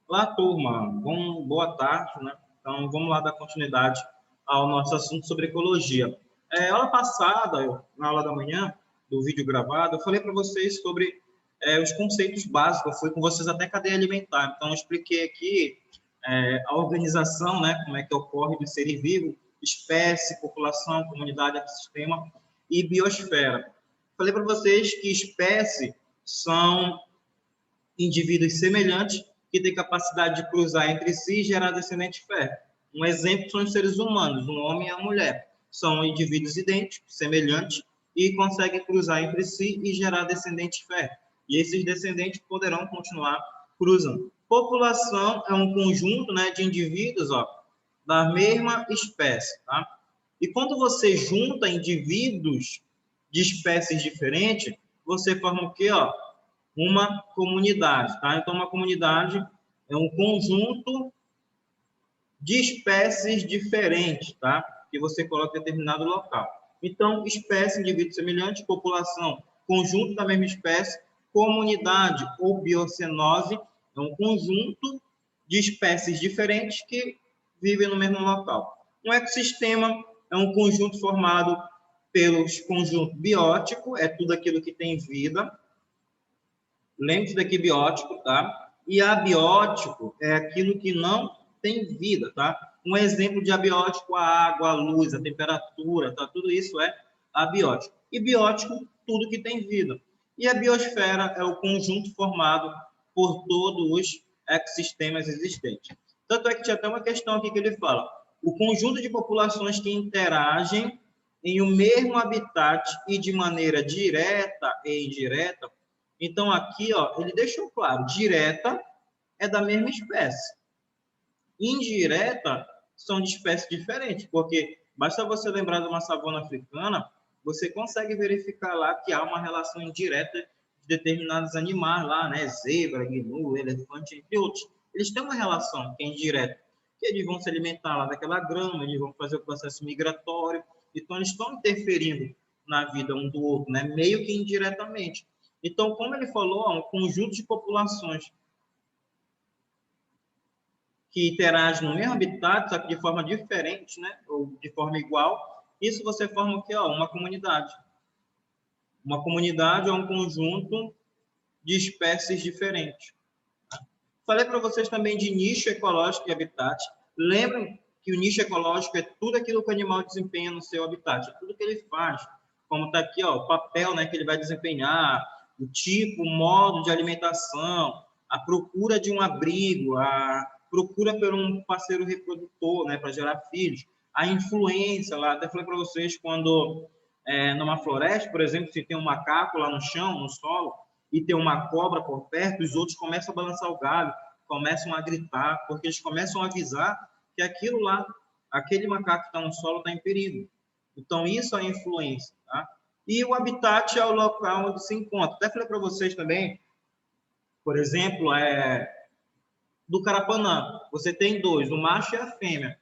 Olá, turma. Boa tarde, né? Então, vamos lá dar continuidade ao nosso assunto sobre ecologia. Aula passada, na aula da manhã, do vídeo gravado, eu falei para vocês sobre os conceitos básicos, eu fui com vocês até cadeia alimentar. Então, eu expliquei aqui a organização, né? Como é que ocorre do ser vivo, espécie, população, comunidade, ecossistema e biosfera. Falei para vocês que espécie são indivíduos semelhantes que têm capacidade de cruzar entre si e gerar descendente fértil. Um exemplo são os seres humanos, um homem e a mulher. São indivíduos idênticos, semelhantes, e conseguem cruzar entre si e gerar descendente fértil. E esses descendentes poderão continuar cruzando. População é um conjunto, né, de indivíduos, da mesma espécie. Tá? E quando você junta indivíduos de espécies diferentes, você forma o quê? Uma comunidade, tá? Então, uma comunidade é um conjunto de espécies diferentes, tá? Que você coloca em determinado local. Então, espécie, indivíduo semelhante, população, conjunto da mesma espécie, comunidade ou biocenose é um conjunto de espécies diferentes que vivem no mesmo local. Um ecossistema é um conjunto formado pelos conjunto biótico, é tudo aquilo que tem vida. Lembre-se daqui biótico, tá? E abiótico é aquilo que não tem vida, tá? Um exemplo de abiótico, a água, a luz, a temperatura, tá? Tudo isso é abiótico. E biótico, tudo que tem vida. E a biosfera é o conjunto formado por todos os ecossistemas existentes. Tanto é que tinha até uma questão aqui que ele fala: o conjunto de populações que interagem em um mesmo habitat e de maneira direta e indireta. Então, aqui, ele deixou claro, direta é da mesma espécie. Indireta são de espécies diferentes, porque basta você lembrar de uma savana africana, você consegue verificar lá que há uma relação indireta de determinados animais lá, né? Zebra, gnu, elefante, entre outros. Eles têm uma relação que é indireta, que eles vão se alimentar lá daquela grama, eles vão fazer o processo migratório, então eles estão interferindo na vida um do outro, né? Meio que indiretamente. Então, como ele falou, há um conjunto de populações que interagem no mesmo habitat, só que de forma diferente, né? Ou de forma igual. Isso você forma o quê? Uma comunidade. Uma comunidade é um conjunto de espécies diferentes. Falei para vocês também de nicho ecológico e habitat. Lembram que o nicho ecológico é tudo aquilo que o animal desempenha no seu habitat, é tudo que ele faz. Como está aqui, o papel, né, que ele vai desempenhar, o tipo, o modo de alimentação, a procura de um abrigo, a procura por um parceiro reprodutor, né, para gerar filhos, a influência lá. Até falei para vocês quando numa floresta, por exemplo, se tem um macaco lá no chão, no solo, e tem uma cobra por perto, os outros começam a balançar o galho, começam a gritar, porque eles começam a avisar que aquilo lá, aquele macaco que está no solo está em perigo. Então, isso é a influência, tá? E o habitat é o local onde se encontra. Até falei para vocês também, por exemplo, do carapanã. Você tem dois, o macho e a fêmea.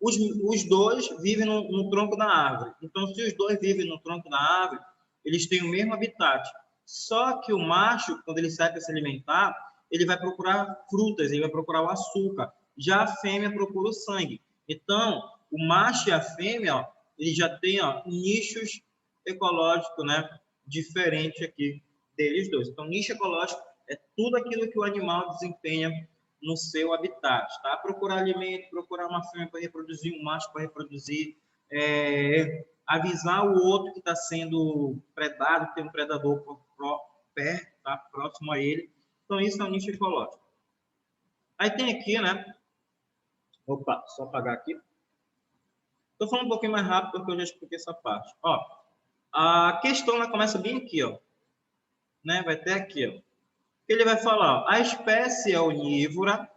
Os dois vivem no tronco da árvore. Então, se os dois vivem no tronco da árvore, eles têm o mesmo habitat. Só que o macho, quando ele sai para se alimentar, ele vai procurar frutas, ele vai procurar o açúcar. Já a fêmea procura o sangue. Então, o macho e a fêmea, eles já têm nichos ecológicos, né, diferentes aqui deles dois. Então, nicho ecológico é tudo aquilo que o animal desempenha no seu habitat, tá? Procurar alimento, procurar uma fêmea para reproduzir, um macho para reproduzir, avisar o outro que está sendo predado, que tem um predador perto, tá? Próximo a ele. Então, isso é um nicho ecológico. Aí tem aqui, né? Opa, só apagar aqui. Estou falando um pouquinho mais rápido porque eu já expliquei essa parte. A questão ela começa bem aqui, né? Vai até aqui, Ele vai falar, a espécie é onívora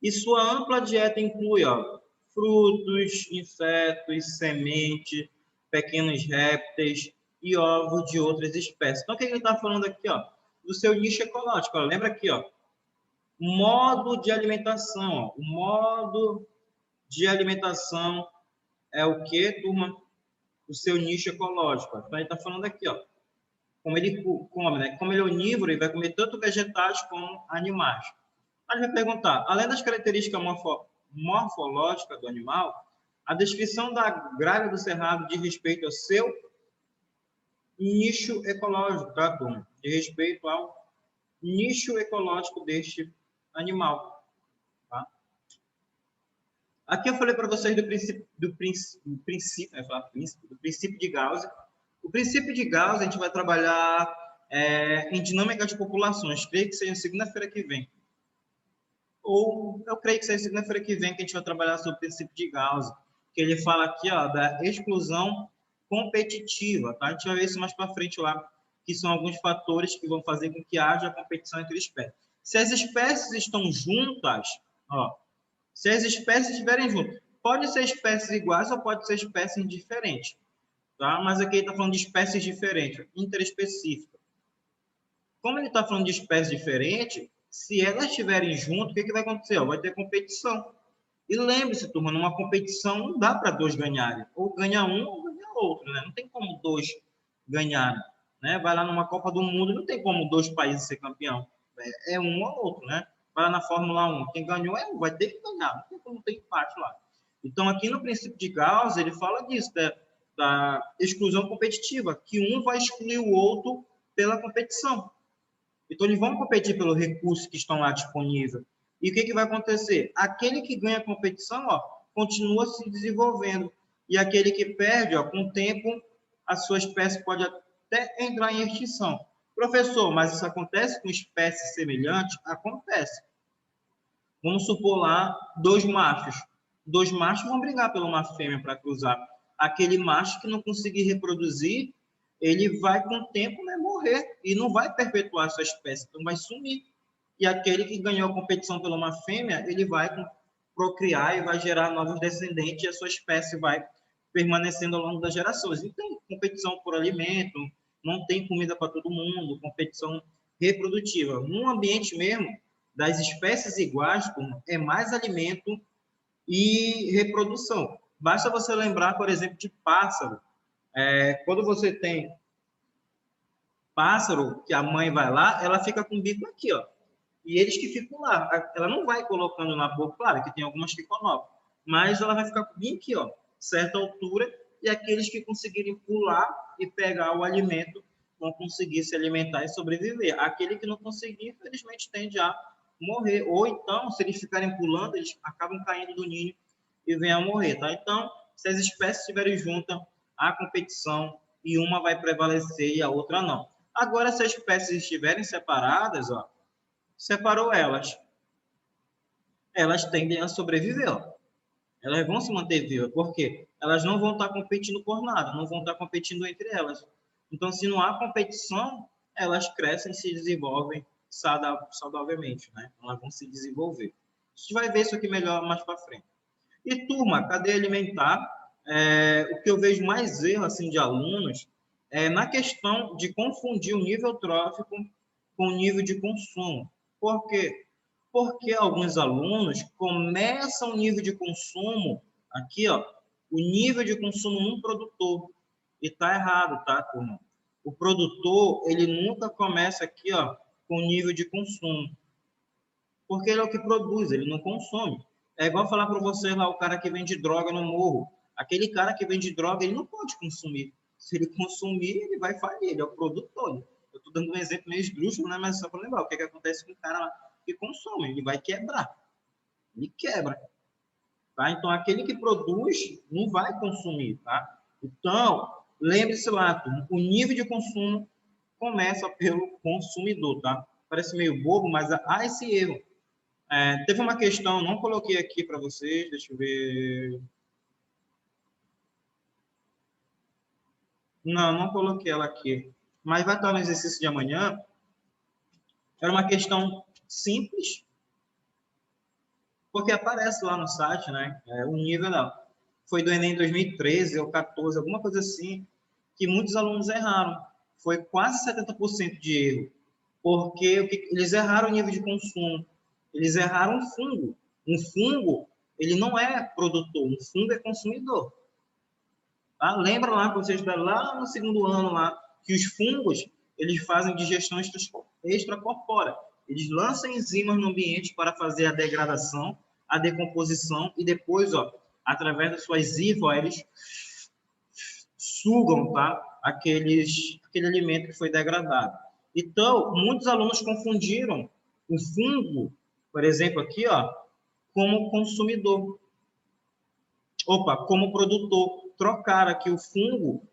e sua ampla dieta inclui, frutos, insetos, semente, pequenos répteis e ovos de outras espécies. Então, o que ele está falando aqui, do seu nicho ecológico? Lembra aqui, modo de alimentação. O modo de alimentação é o que, turma? O seu nicho ecológico. Então, ele está falando aqui, como ele come, né? Como ele é onívoro, ele vai comer tanto vegetais como animais. A gente vai perguntar, além das características morfológicas do animal, a descrição da gralha do cerrado diz respeito ao seu nicho ecológico, tá, turma? De respeito ao nicho ecológico deste animal, tá? Aqui eu falei para vocês do princípio de Gauss. O princípio de Gauss a gente vai trabalhar em dinâmica de populações. Creio que seja segunda-feira que vem. Ou eu creio que seja segunda-feira que vem que a gente vai trabalhar sobre o princípio de Gauss, que ele fala aqui, ó, da exclusão competitiva, tá? A gente vai ver isso mais para frente lá, que são alguns fatores que vão fazer com que haja competição entre espécies. Se as espécies estão juntas, ó, se as espécies estiverem juntas, pode ser espécies iguais ou pode ser espécies diferentes, tá? Mas aqui ele está falando de espécies diferentes, interespecíficas. Como ele está falando de espécies diferentes, se elas estiverem juntas, o que vai acontecer? Vai ter competição. E lembre-se, turma, numa competição não dá para dois ganharem. Ou ganha um ou ganha outro, né? Não tem como dois ganharem. Né? Vai lá numa Copa do Mundo, não tem como dois países ser campeão. É um ou outro, né? Vai lá na Fórmula 1, quem ganhou é um, vai ter que ganhar, não tem como ter empate lá. Então, aqui no princípio de Gauss, ele fala disso, da exclusão competitiva, que um vai excluir o outro pela competição. Então, eles vão competir pelos recursos que estão lá disponíveis. E o que vai acontecer? Aquele que ganha a competição, ó, continua se desenvolvendo. E aquele que perde, ó, com o tempo, a sua espécie pode até entrar em extinção. Professor, mas isso acontece com espécies semelhantes? Acontece. Vamos supor lá, dois machos. Dois machos vão brigar por uma fêmea para cruzar. Aquele macho que não conseguir reproduzir, ele vai, com o tempo, né, morrer. E não vai perpetuar a sua espécie, então vai sumir. E aquele que ganhou a competição pela uma fêmea, ele vai procriar e vai gerar novos descendentes e a sua espécie vai permanecendo ao longo das gerações. Não tem competição por alimento, não tem comida para todo mundo, competição reprodutiva. Num ambiente mesmo, das espécies iguais, é mais alimento e reprodução. Basta você lembrar, por exemplo, de pássaro. Quando você tem pássaro, que a mãe vai lá, ela fica com o bico aqui, ó. E eles que ficam lá. Ela não vai colocando na boca, claro, que tem algumas que colocam, mas ela vai ficar bem aqui, ó, certa altura, e aqueles que conseguirem pular e pegar o alimento vão conseguir se alimentar e sobreviver. Aquele que não conseguir, infelizmente, tende a morrer. Ou então, se eles ficarem pulando, eles acabam caindo do ninho e vêm a morrer, tá? Então, se as espécies estiverem juntas, há competição e uma vai prevalecer e a outra não. Agora, se as espécies estiverem separadas, ó, separou elas, elas tendem a sobreviver, ó. Elas vão se manter vivas, porque elas não vão estar competindo por nada, não vão estar competindo entre elas. Então, se não há competição, elas crescem e se desenvolvem saudavelmente, né? Elas vão se desenvolver. A gente vai ver isso aqui melhor mais para frente. E, turma, cadeia alimentar, o que eu vejo mais erro assim, de alunos é na questão de confundir o nível trófico com o nível de consumo. Por quê? Porque alguns alunos começam o nível de consumo, aqui, ó, o nível de consumo num produtor. E está errado, tá, turma? O produtor, ele nunca começa aqui, ó, com o nível de consumo. Porque ele é o que produz, ele não consome. É igual falar para vocês lá, o cara que vende droga no morro. Aquele cara que vende droga, ele não pode consumir. Se ele consumir, ele vai falir, ele é o produtor. Eu estou dando um exemplo meio esdrúxulo, né? Mas só para lembrar, o que acontece com o cara lá que consome? Ele vai quebrar. Ele quebra. Tá? Então, aquele que produz não vai consumir. Tá? Então, lembre-se lá, o nível de consumo começa pelo consumidor. Tá? Parece meio bobo, mas há esse erro. Teve uma questão, não coloquei aqui para vocês, deixa eu ver. Não coloquei ela aqui. Mas vai estar no exercício de amanhã. Era uma questão simples, porque aparece lá no site, né? O nível foi do Enem 2013 ou 14, alguma coisa assim, que muitos alunos erraram. Foi quase 70% de erro, porque eles erraram o nível de consumo. Eles erraram o fungo. Um fungo, ele não é produtor, um fungo é consumidor. Tá? Lembra lá que vocês estudaram lá no segundo ano lá, que os fungos, eles fazem digestão extracorpórea. eles lançam enzimas no ambiente para fazer a degradação, a decomposição, e depois, ó, através das suas hifas, eles sugam, tá? Aquele alimento que foi degradado. Então, muitos alunos confundiram o fungo, por exemplo, aqui, ó, como consumidor. Opa, como produtor. Trocaram aqui o fungo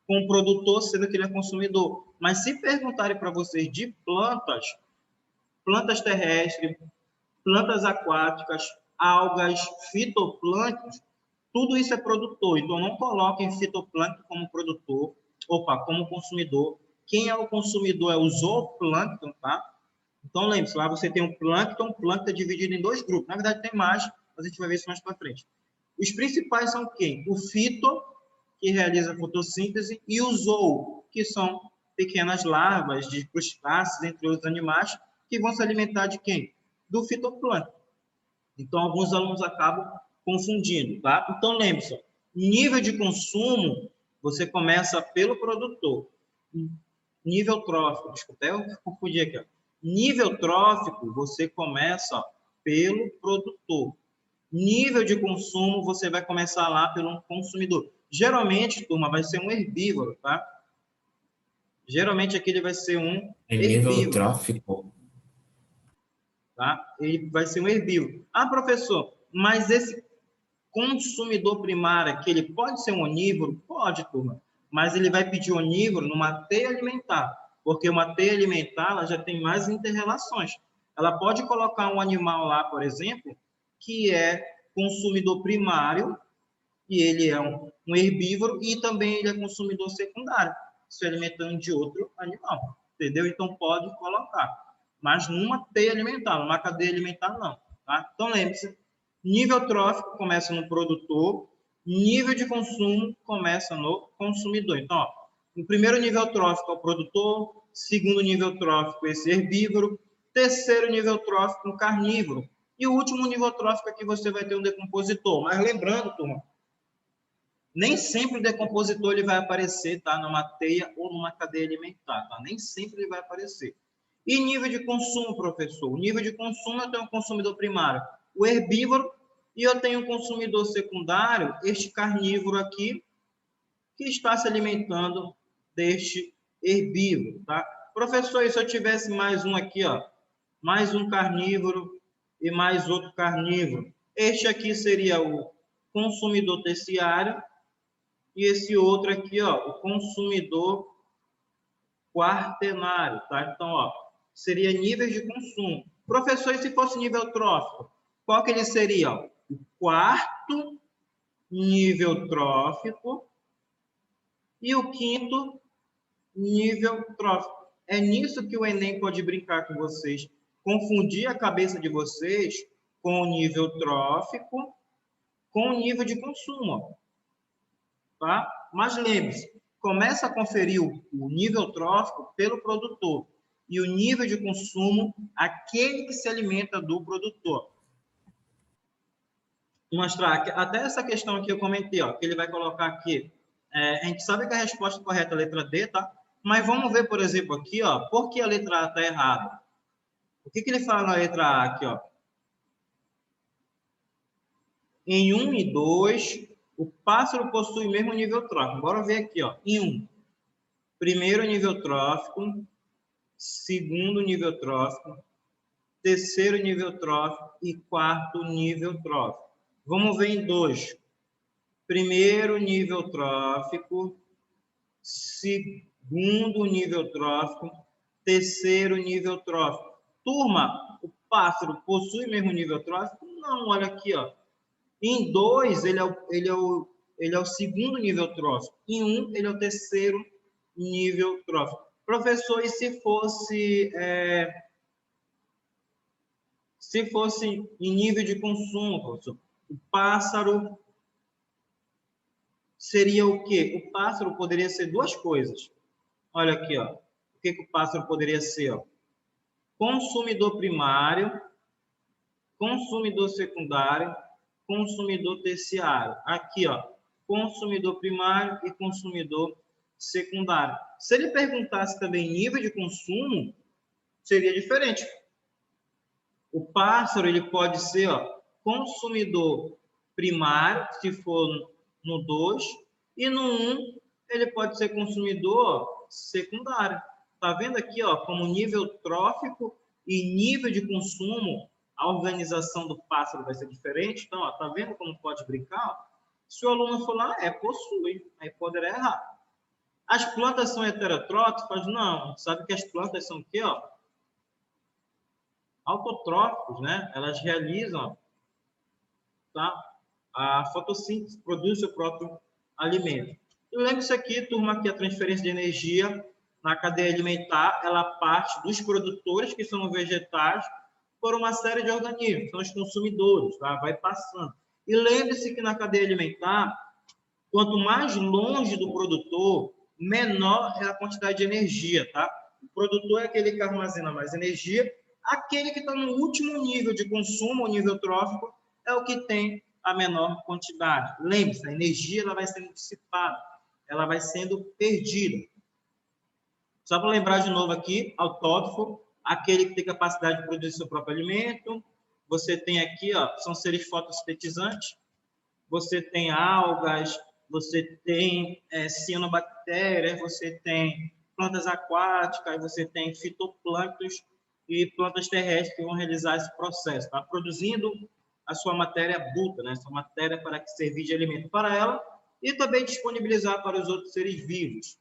com o produtor, sendo que ele é consumidor. Mas se perguntarem para vocês de plantas, plantas terrestres, plantas aquáticas, algas, fitoplâncton, tudo isso é produtor. Então, não coloquem fitoplâncton como produtor, opa, como consumidor. Quem é o consumidor é o zooplâncton, tá? Então, lembre-se, lá você tem o plâncton é dividido em 2 grupos. Na verdade, tem mais, mas a gente vai ver isso mais para frente. Os principais são quem? O fito, que realiza a fotossíntese, e o zoo, que são pequenas larvas de crustáceos, entre outros animais, que vão se alimentar de quem? Do fitoplâncton. Então, alguns alunos acabam confundindo, tá? Então, lembre-se, nível de consumo, você começa pelo produtor. Nível trófico, desculpa, eu confundi aqui, ó. Nível trófico, você começa pelo produtor. Nível de consumo, você vai começar lá pelo consumidor. Geralmente, turma, vai ser um herbívoro, tá? Geralmente aqui ele vai ser um Nível herbívoro, trófico. tá? Ele vai ser um herbívoro. Ah, professor, mas esse consumidor primário aqui, ele pode ser um onívoro? Pode, turma. Mas ele vai pedir onívoro numa teia alimentar, porque uma teia alimentar ela já tem mais inter-relações. Ela pode colocar um animal lá, por exemplo, que é consumidor primário, e ele é um herbívoro, e também ele é consumidor secundário, se alimentando de outro animal, entendeu? Então, pode colocar, mas numa teia alimentar, numa cadeia alimentar, não. Tá? Então, lembre-se, nível trófico começa no produtor, nível de consumo começa no consumidor. Então, ó, o primeiro nível trófico é o produtor, segundo nível trófico esse herbívoro, terceiro nível trófico um carnívoro, e o último nível trófico aqui você vai ter um decompositor. Mas lembrando, turma, nem sempre o decompositor ele vai aparecer, tá, numa teia ou numa cadeia alimentar, tá? Nem sempre ele vai aparecer. E nível de consumo, professor? O nível de consumo, eu tenho um consumidor primário, o herbívoro, e eu tenho um consumidor secundário, este carnívoro aqui, que está se alimentando deste herbívoro, tá? Professor, e se eu tivesse mais um aqui, ó, mais um carnívoro e mais outro carnívoro? Este aqui seria o consumidor terciário, e esse outro aqui, ó, o consumidor quaternário, tá? Então, ó, seria níveis de consumo. Professor, e se fosse nível trófico? Qual que ele seria? Ó? O quarto nível trófico e o quinto nível trófico. É nisso que o Enem pode brincar com vocês, confundir a cabeça de vocês com o nível trófico, com o nível de consumo, tá? Mas lembre-se, começa a conferir o nível trófico pelo produtor e o nível de consumo, aquele que se alimenta do produtor. Mostrar até essa questão aqui eu comentei, ó, que ele vai colocar aqui. A gente sabe que a resposta correta é a letra D, tá? Mas vamos ver, por exemplo, aqui, ó, por que a letra A está errada. O que ele fala na letra A aqui, ó? Em 1 e 2, o pássaro possui o mesmo nível trófico. Bora ver aqui, ó. Em 1, primeiro nível trófico, segundo nível trófico, terceiro nível trófico e quarto nível trófico. Vamos ver em 2. Primeiro nível trófico, segundo nível trófico, terceiro nível trófico. Turma, o pássaro possui o mesmo nível trófico? Não, olha aqui, ó. Em 2, ele é o segundo nível trófico. Em 1, ele é o terceiro nível trófico. Professor, e se fosse em nível de consumo, professor? O pássaro seria o quê? O pássaro poderia ser 2 coisas. Olha aqui, ó. O que o pássaro poderia ser? Ó? Consumidor primário, consumidor secundário, consumidor terciário. Aqui, ó, consumidor primário e consumidor secundário. Se ele perguntasse também nível de consumo, seria diferente. O pássaro, ele pode ser, ó, consumidor primário, se for no 2, e no 1, ele pode ser consumidor, ó, secundário. Tá vendo aqui, ó, como nível trófico e nível de consumo, a organização do pássaro vai ser diferente. Então, ó, tá vendo como pode brincar? Se o aluno for lá, possui, aí poderá errar. As plantas são heterotróficas? Não. Sabe que as plantas são o quê, ó? Autotróficos, né? Elas realizam, tá? A fotossíntese, produz seu próprio alimento. E lembre-se aqui, turma, que a transferência de energia na cadeia alimentar, ela parte dos produtores, que são vegetais, por uma série de organismos, são os consumidores, tá? Vai passando. E lembre-se que na cadeia alimentar, quanto mais longe do produtor, menor é a quantidade de energia, tá? O produtor é aquele que armazena mais energia, aquele que está no último nível de consumo, o nível trófico, é o que tem a menor quantidade. Lembre-se, a energia ela vai sendo dissipada, ela vai sendo perdida. Só para lembrar de novo aqui, autótrofo, aquele que tem capacidade de produzir seu próprio alimento. Você tem aqui, ó, são seres fotossintetizantes. Você tem algas, você tem cianobactérias, você tem plantas aquáticas, você tem fitoplânctons e plantas terrestres que vão realizar esse processo, tá? Produzindo a sua matéria bruta, né? Sua matéria para que servir de alimento para ela e também disponibilizar para os outros seres vivos.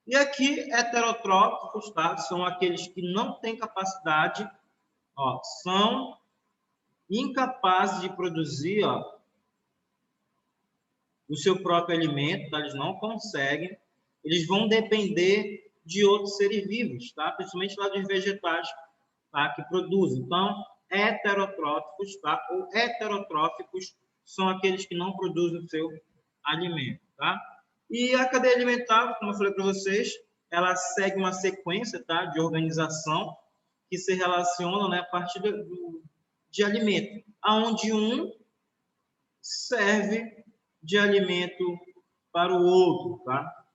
E aqui, heterotróficos, tá? São aqueles que não têm capacidade, ó, são incapazes de produzir, ó, o seu próprio alimento, tá? Eles não conseguem, eles vão depender de outros seres vivos, tá? Principalmente lá dos vegetais, tá? Que produzem. Então, heterotróficos, tá? Ou heterotróficos são aqueles que não produzem o seu alimento, tá? E a cadeia alimentar, como eu falei para vocês, ela segue uma sequência, tá? De organização que se relaciona, né, a partir de alimento, aonde um serve de alimento para o outro, tá?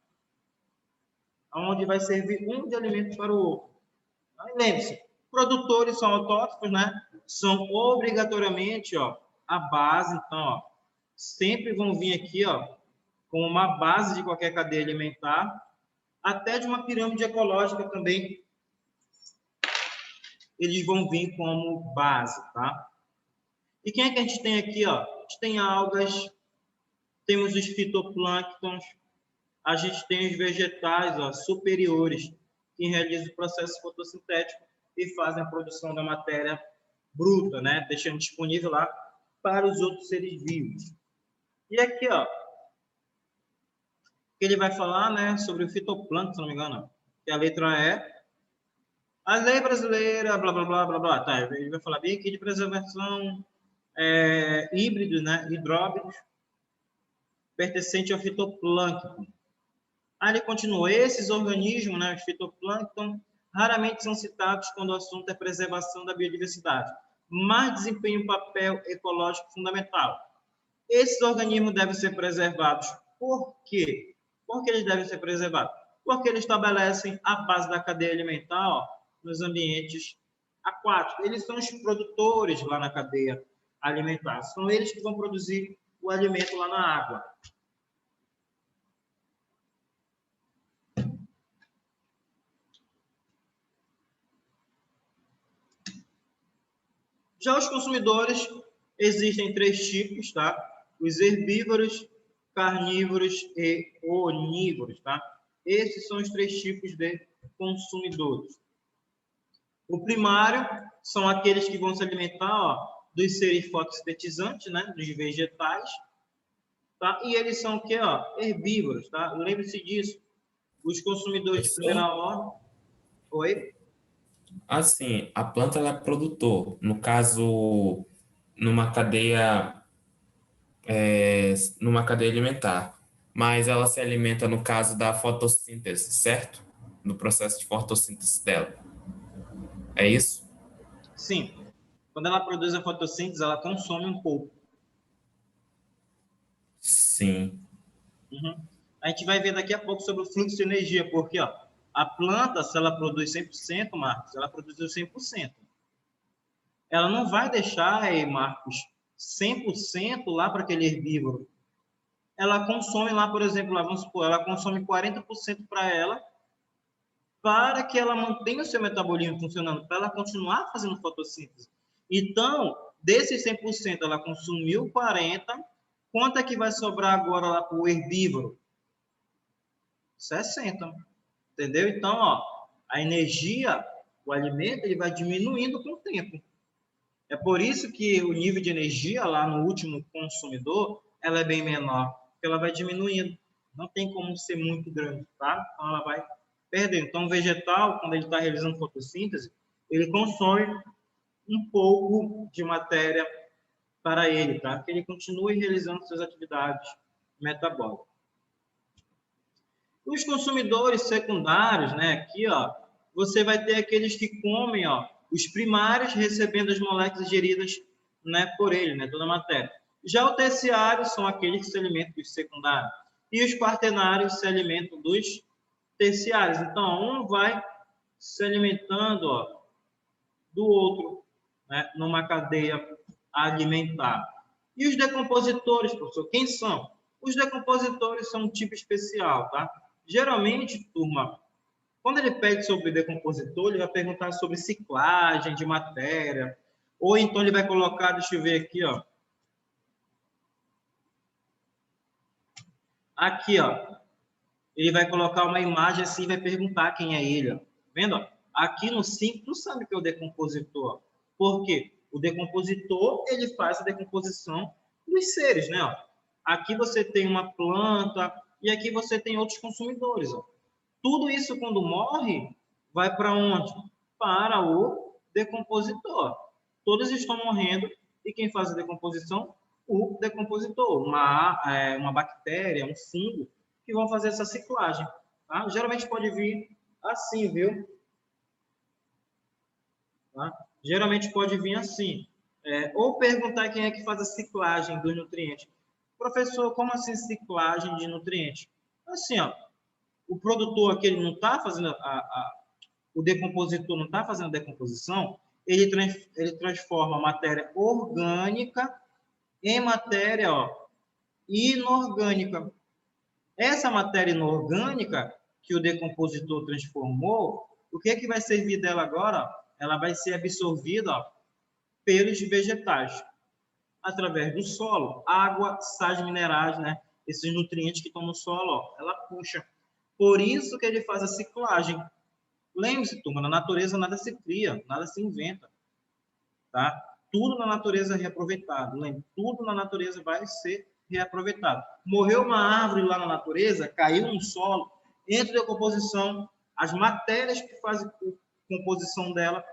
Onde vai servir um de alimento para o outro. Lembre-se, produtores são autótrofos, né? São obrigatoriamente, ó, a base. Então, ó, sempre vão vir aqui, ó, como uma base de qualquer cadeia alimentar, até de uma pirâmide ecológica também. Eles vão vir como base, tá? E quem é que a gente tem aqui, ó? A gente tem algas, temos os fitoplânctons, a gente tem os vegetais, ó, superiores, que realizam o processo fotossintético e fazem a produção da matéria bruta, né? Deixando disponível lá para os outros seres vivos. E aqui, ó, que ele vai falar, né, sobre o fitoplâncton, se não me engano, que a letra E. A lei brasileira, blá, blá, blá, blá, blá. Tá, ele vai falar bem aqui de preservação híbridos, né, hidróbitos, pertencente ao fitoplâncton. Aí ele continua, esses organismos, né, os fitoplâncton, raramente são citados quando o assunto é preservação da biodiversidade, mas desempenham um papel ecológico fundamental. Esses organismos devem ser preservados. Por quê? Por que eles devem ser preservados? Porque eles estabelecem a base da cadeia alimentar, ó, nos ambientes aquáticos. Eles são os produtores lá na cadeia alimentar. São eles que vão produzir o alimento lá na água. Já os consumidores, existem 3 tipos, tá? Os herbívoros, carnívoros e onívoros, tá? Esses são os 3 tipos de consumidores. O primário são aqueles que vão se alimentar, ó, dos seres fotossintetizantes, né? Dos vegetais, tá? E eles são o quê, ó? Herbívoros, tá? Lembre-se disso. Os consumidores de primeira ordem... Oi? Assim, a planta ela é produtor, no caso, numa cadeia, numa cadeia alimentar, mas ela se alimenta no caso da fotossíntese, certo? No processo de fotossíntese dela. É isso? Sim. Quando ela produz a fotossíntese, ela consome um pouco. Sim. Uhum. A gente vai ver daqui a pouco sobre o fluxo de energia, porque, ó, A planta, se ela produz 100%, Marcos, ela produziu 100%. Ela não vai deixar, Marcos, 100% lá para aquele herbívoro. Ela consome lá, por exemplo, lá, vamos supor, ela consome 40% para ela, para que ela mantenha o seu metabolismo funcionando, para ela continuar fazendo fotossíntese. Então, desses 100%, ela consumiu 40%, quanto é que vai sobrar agora lá para o herbívoro? 60%. Entendeu? Então, ó, a energia, o alimento, ele vai diminuindo com o tempo. É por isso que o nível de energia lá no último consumidor, ela é bem menor, porque ela vai diminuindo. Não tem como ser muito grande, tá? Então, ela vai perdendo. Então, o vegetal, quando ele está realizando fotossíntese, ele consome um pouco de matéria para ele, tá? Que ele continue realizando suas atividades metabólicas. Os consumidores secundários, né? Aqui, ó, você vai ter aqueles que comem, ó, os primários recebendo as moléculas ingeridas, né, por ele, né, toda a matéria. Já o terciário são aqueles que se alimentam dos secundários. E os quaternários se alimentam dos terciários. Então, um vai se alimentando, ó, do outro, né, numa cadeia alimentar. E os decompositores, professor, quem são? Os decompositores são um tipo especial, tá? Geralmente, turma, quando ele pede sobre decompositor, ele vai perguntar sobre ciclagem de matéria, ou então ele vai colocar, deixa eu ver aqui, ó. Aqui, ó. Ele vai colocar uma imagem assim e vai perguntar quem é ele, ó. Vendo? Ó? Aqui no 5, tu sabe que é o decompositor. Por quê? O decompositor, ele faz a decomposição dos seres, né? Ó. Aqui você tem uma planta e aqui você tem outros consumidores, ó. Tudo isso, quando morre, vai para onde? Para o decompositor. Todos estão morrendo e quem faz a decomposição? O decompositor. Uma bactéria, um fungo, que vão fazer essa ciclagem. Tá? Geralmente pode vir assim, viu? Tá? Geralmente pode vir assim. Ou perguntar quem é que faz a ciclagem dos nutrientes. Professor, como assim ciclagem de nutrientes? Assim, ó, o produtor aqui ele não está fazendo o decompositor não está fazendo a decomposição, ele transforma a matéria orgânica em matéria, ó, inorgânica. Essa matéria inorgânica que o decompositor transformou, o que é que vai servir dela agora? Ela vai ser absorvida, ó, pelos vegetais, através do solo, água, sais minerais, né? Esses nutrientes que estão no solo, ó, ela puxa. Por isso que ele faz a ciclagem. Lembre-se, turma, na natureza nada se cria, nada se inventa, tá? Tudo na natureza é reaproveitado. Lembre, tudo na natureza vai ser reaproveitado. Morreu uma árvore lá na natureza, caiu no solo, entra em decomposição, as matérias que fazem a composição dela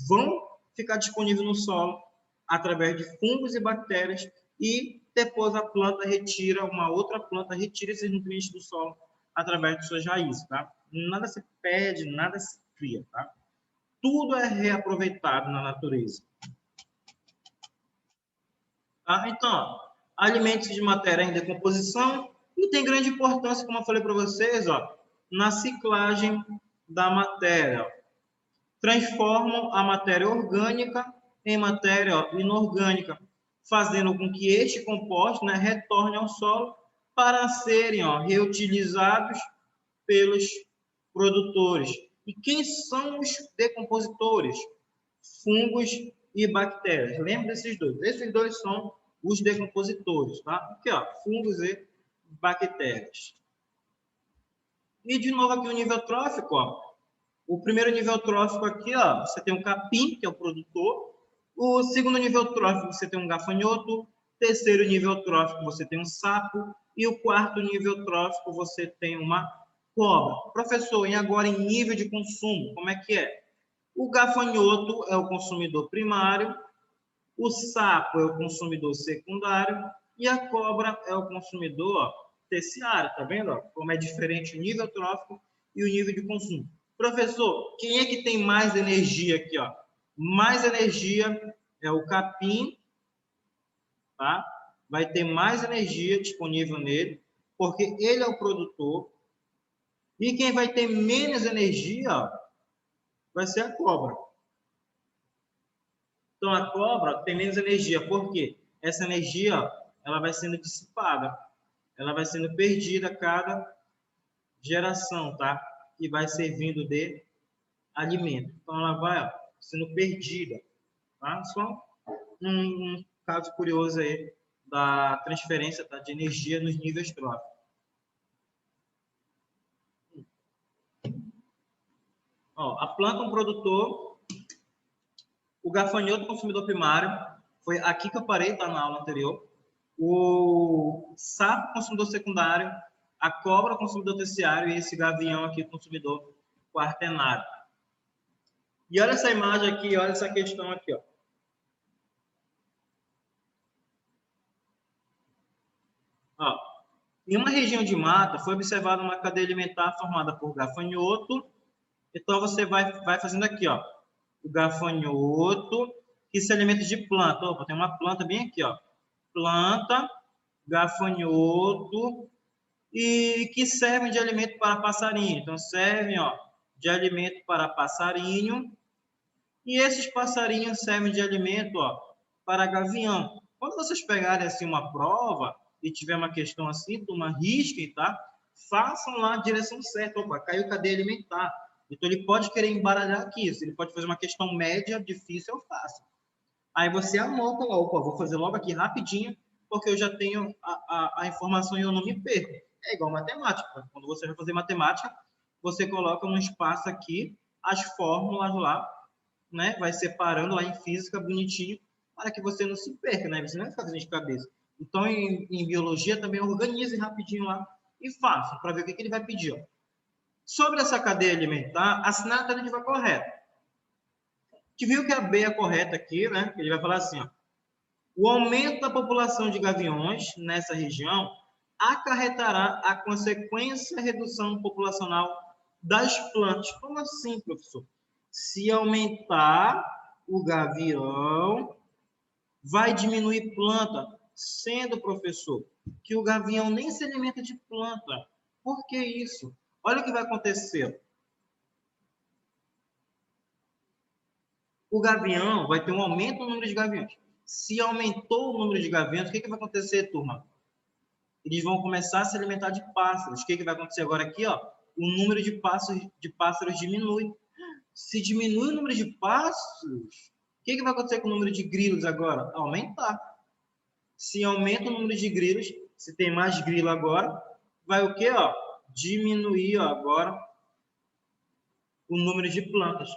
vão ficar disponíveis no solo através de fungos e bactérias e depois a planta retira, uma outra planta retira esses nutrientes do solo através de suas raízes, tá? Nada se perde, nada se cria, tá? Tudo é reaproveitado na natureza. Tá? Então, alimentos de matéria em decomposição e tem grande importância, como eu falei para vocês, ó, na ciclagem da matéria. Ó. Transformam a matéria orgânica em matéria, ó, inorgânica, fazendo com que este composto, né, retorne ao solo para serem, ó, reutilizados pelos produtores. E quem são os decompositores? Fungos e bactérias. Lembra desses dois? Esses dois são os decompositores, tá? Aqui, ó, fungos e bactérias. E, de novo, aqui o nível trófico, ó. O primeiro nível trófico aqui, ó, você tem um capim, que é o produtor. O segundo nível trófico, você tem um gafanhoto. Terceiro nível trófico, você tem um sapo. E o quarto nível trófico, você tem uma cobra. Professor, e agora em nível de consumo, como é que é? O gafanhoto é o consumidor primário, o sapo é o consumidor secundário e a cobra é o consumidor terciário. Tá vendo? Ó? Como é diferente o nível trófico e o nível de consumo. Professor, quem é que tem mais energia aqui? Ó? Mais energia é o capim, tá? Vai ter mais energia disponível nele, porque ele é o produtor. E quem vai ter menos energia vai ser a cobra. Então, a cobra tem menos energia. Por quê? Essa energia ela vai sendo dissipada. Ela vai sendo perdida a cada geração, tá? Que vai servindo de alimento. Então, ela vai sendo perdida. Tá? Só um caso curioso aí da transferência, tá? De energia nos níveis tróficos. Ó, a planta um produtor, o gafanhoto consumidor primário, foi aqui que eu parei, tá, na aula anterior. O sapo consumidor secundário, a cobra consumidor terciário e esse gavião aqui consumidor quaternário. E olha essa imagem aqui, olha essa questão aqui, ó. Ó, em uma região de mata foi observada uma cadeia alimentar formada por gafanhoto. Então você vai fazendo aqui, ó, o gafanhoto que se alimenta de planta. Opa, tem uma planta bem aqui, ó. Planta, gafanhoto e que servem de alimento para passarinho. Então servem, ó, de alimento para passarinho. E esses passarinhos servem de alimento, ó, para gavião. Quando vocês pegarem assim uma prova e tiver uma questão assim, turma, risquem, tá? Façam lá a direção certa. Opa, caiu cadeia alimentar. Então ele pode querer embaralhar aqui. Ele pode fazer uma questão média, difícil ou fácil. Aí você anota lá, opa, vou fazer logo aqui rapidinho, porque eu já tenho a informação e eu não me perco. É igual matemática. Quando você vai fazer matemática, você coloca um espaço aqui, as fórmulas lá, né? Vai separando lá em física bonitinho, para que você não se perca, né? Você não vai ficar fazendo de cabeça. Então, em biologia, também organize rapidinho lá e faça, para ver o que ele vai pedir. Ó. Sobre essa cadeia alimentar, assinar a alternativa correta. A gente viu que a B é correta aqui, né? Ele vai falar assim, ó. O aumento da população de gaviões nessa região acarretará a consequência redução populacional das plantas. Como assim, professor? Se aumentar o gavião, vai diminuir planta, sendo, professor, que o gavião nem se alimenta de planta. Por que isso? Olha o que vai acontecer. O gavião vai ter um aumento no número de gaviões. Se aumentou o número de gaviões, o que vai acontecer, turma? Eles vão começar a se alimentar de pássaros. O que vai acontecer agora aqui? Ó? O número de pássaros diminui. Se diminui o número de pássaros, o que vai acontecer com o número de grilos agora? Aumentar. Se aumenta o número de grilos, se tem mais grilo agora, vai o quê? Ó? Diminuir ó, agora o número de plantas.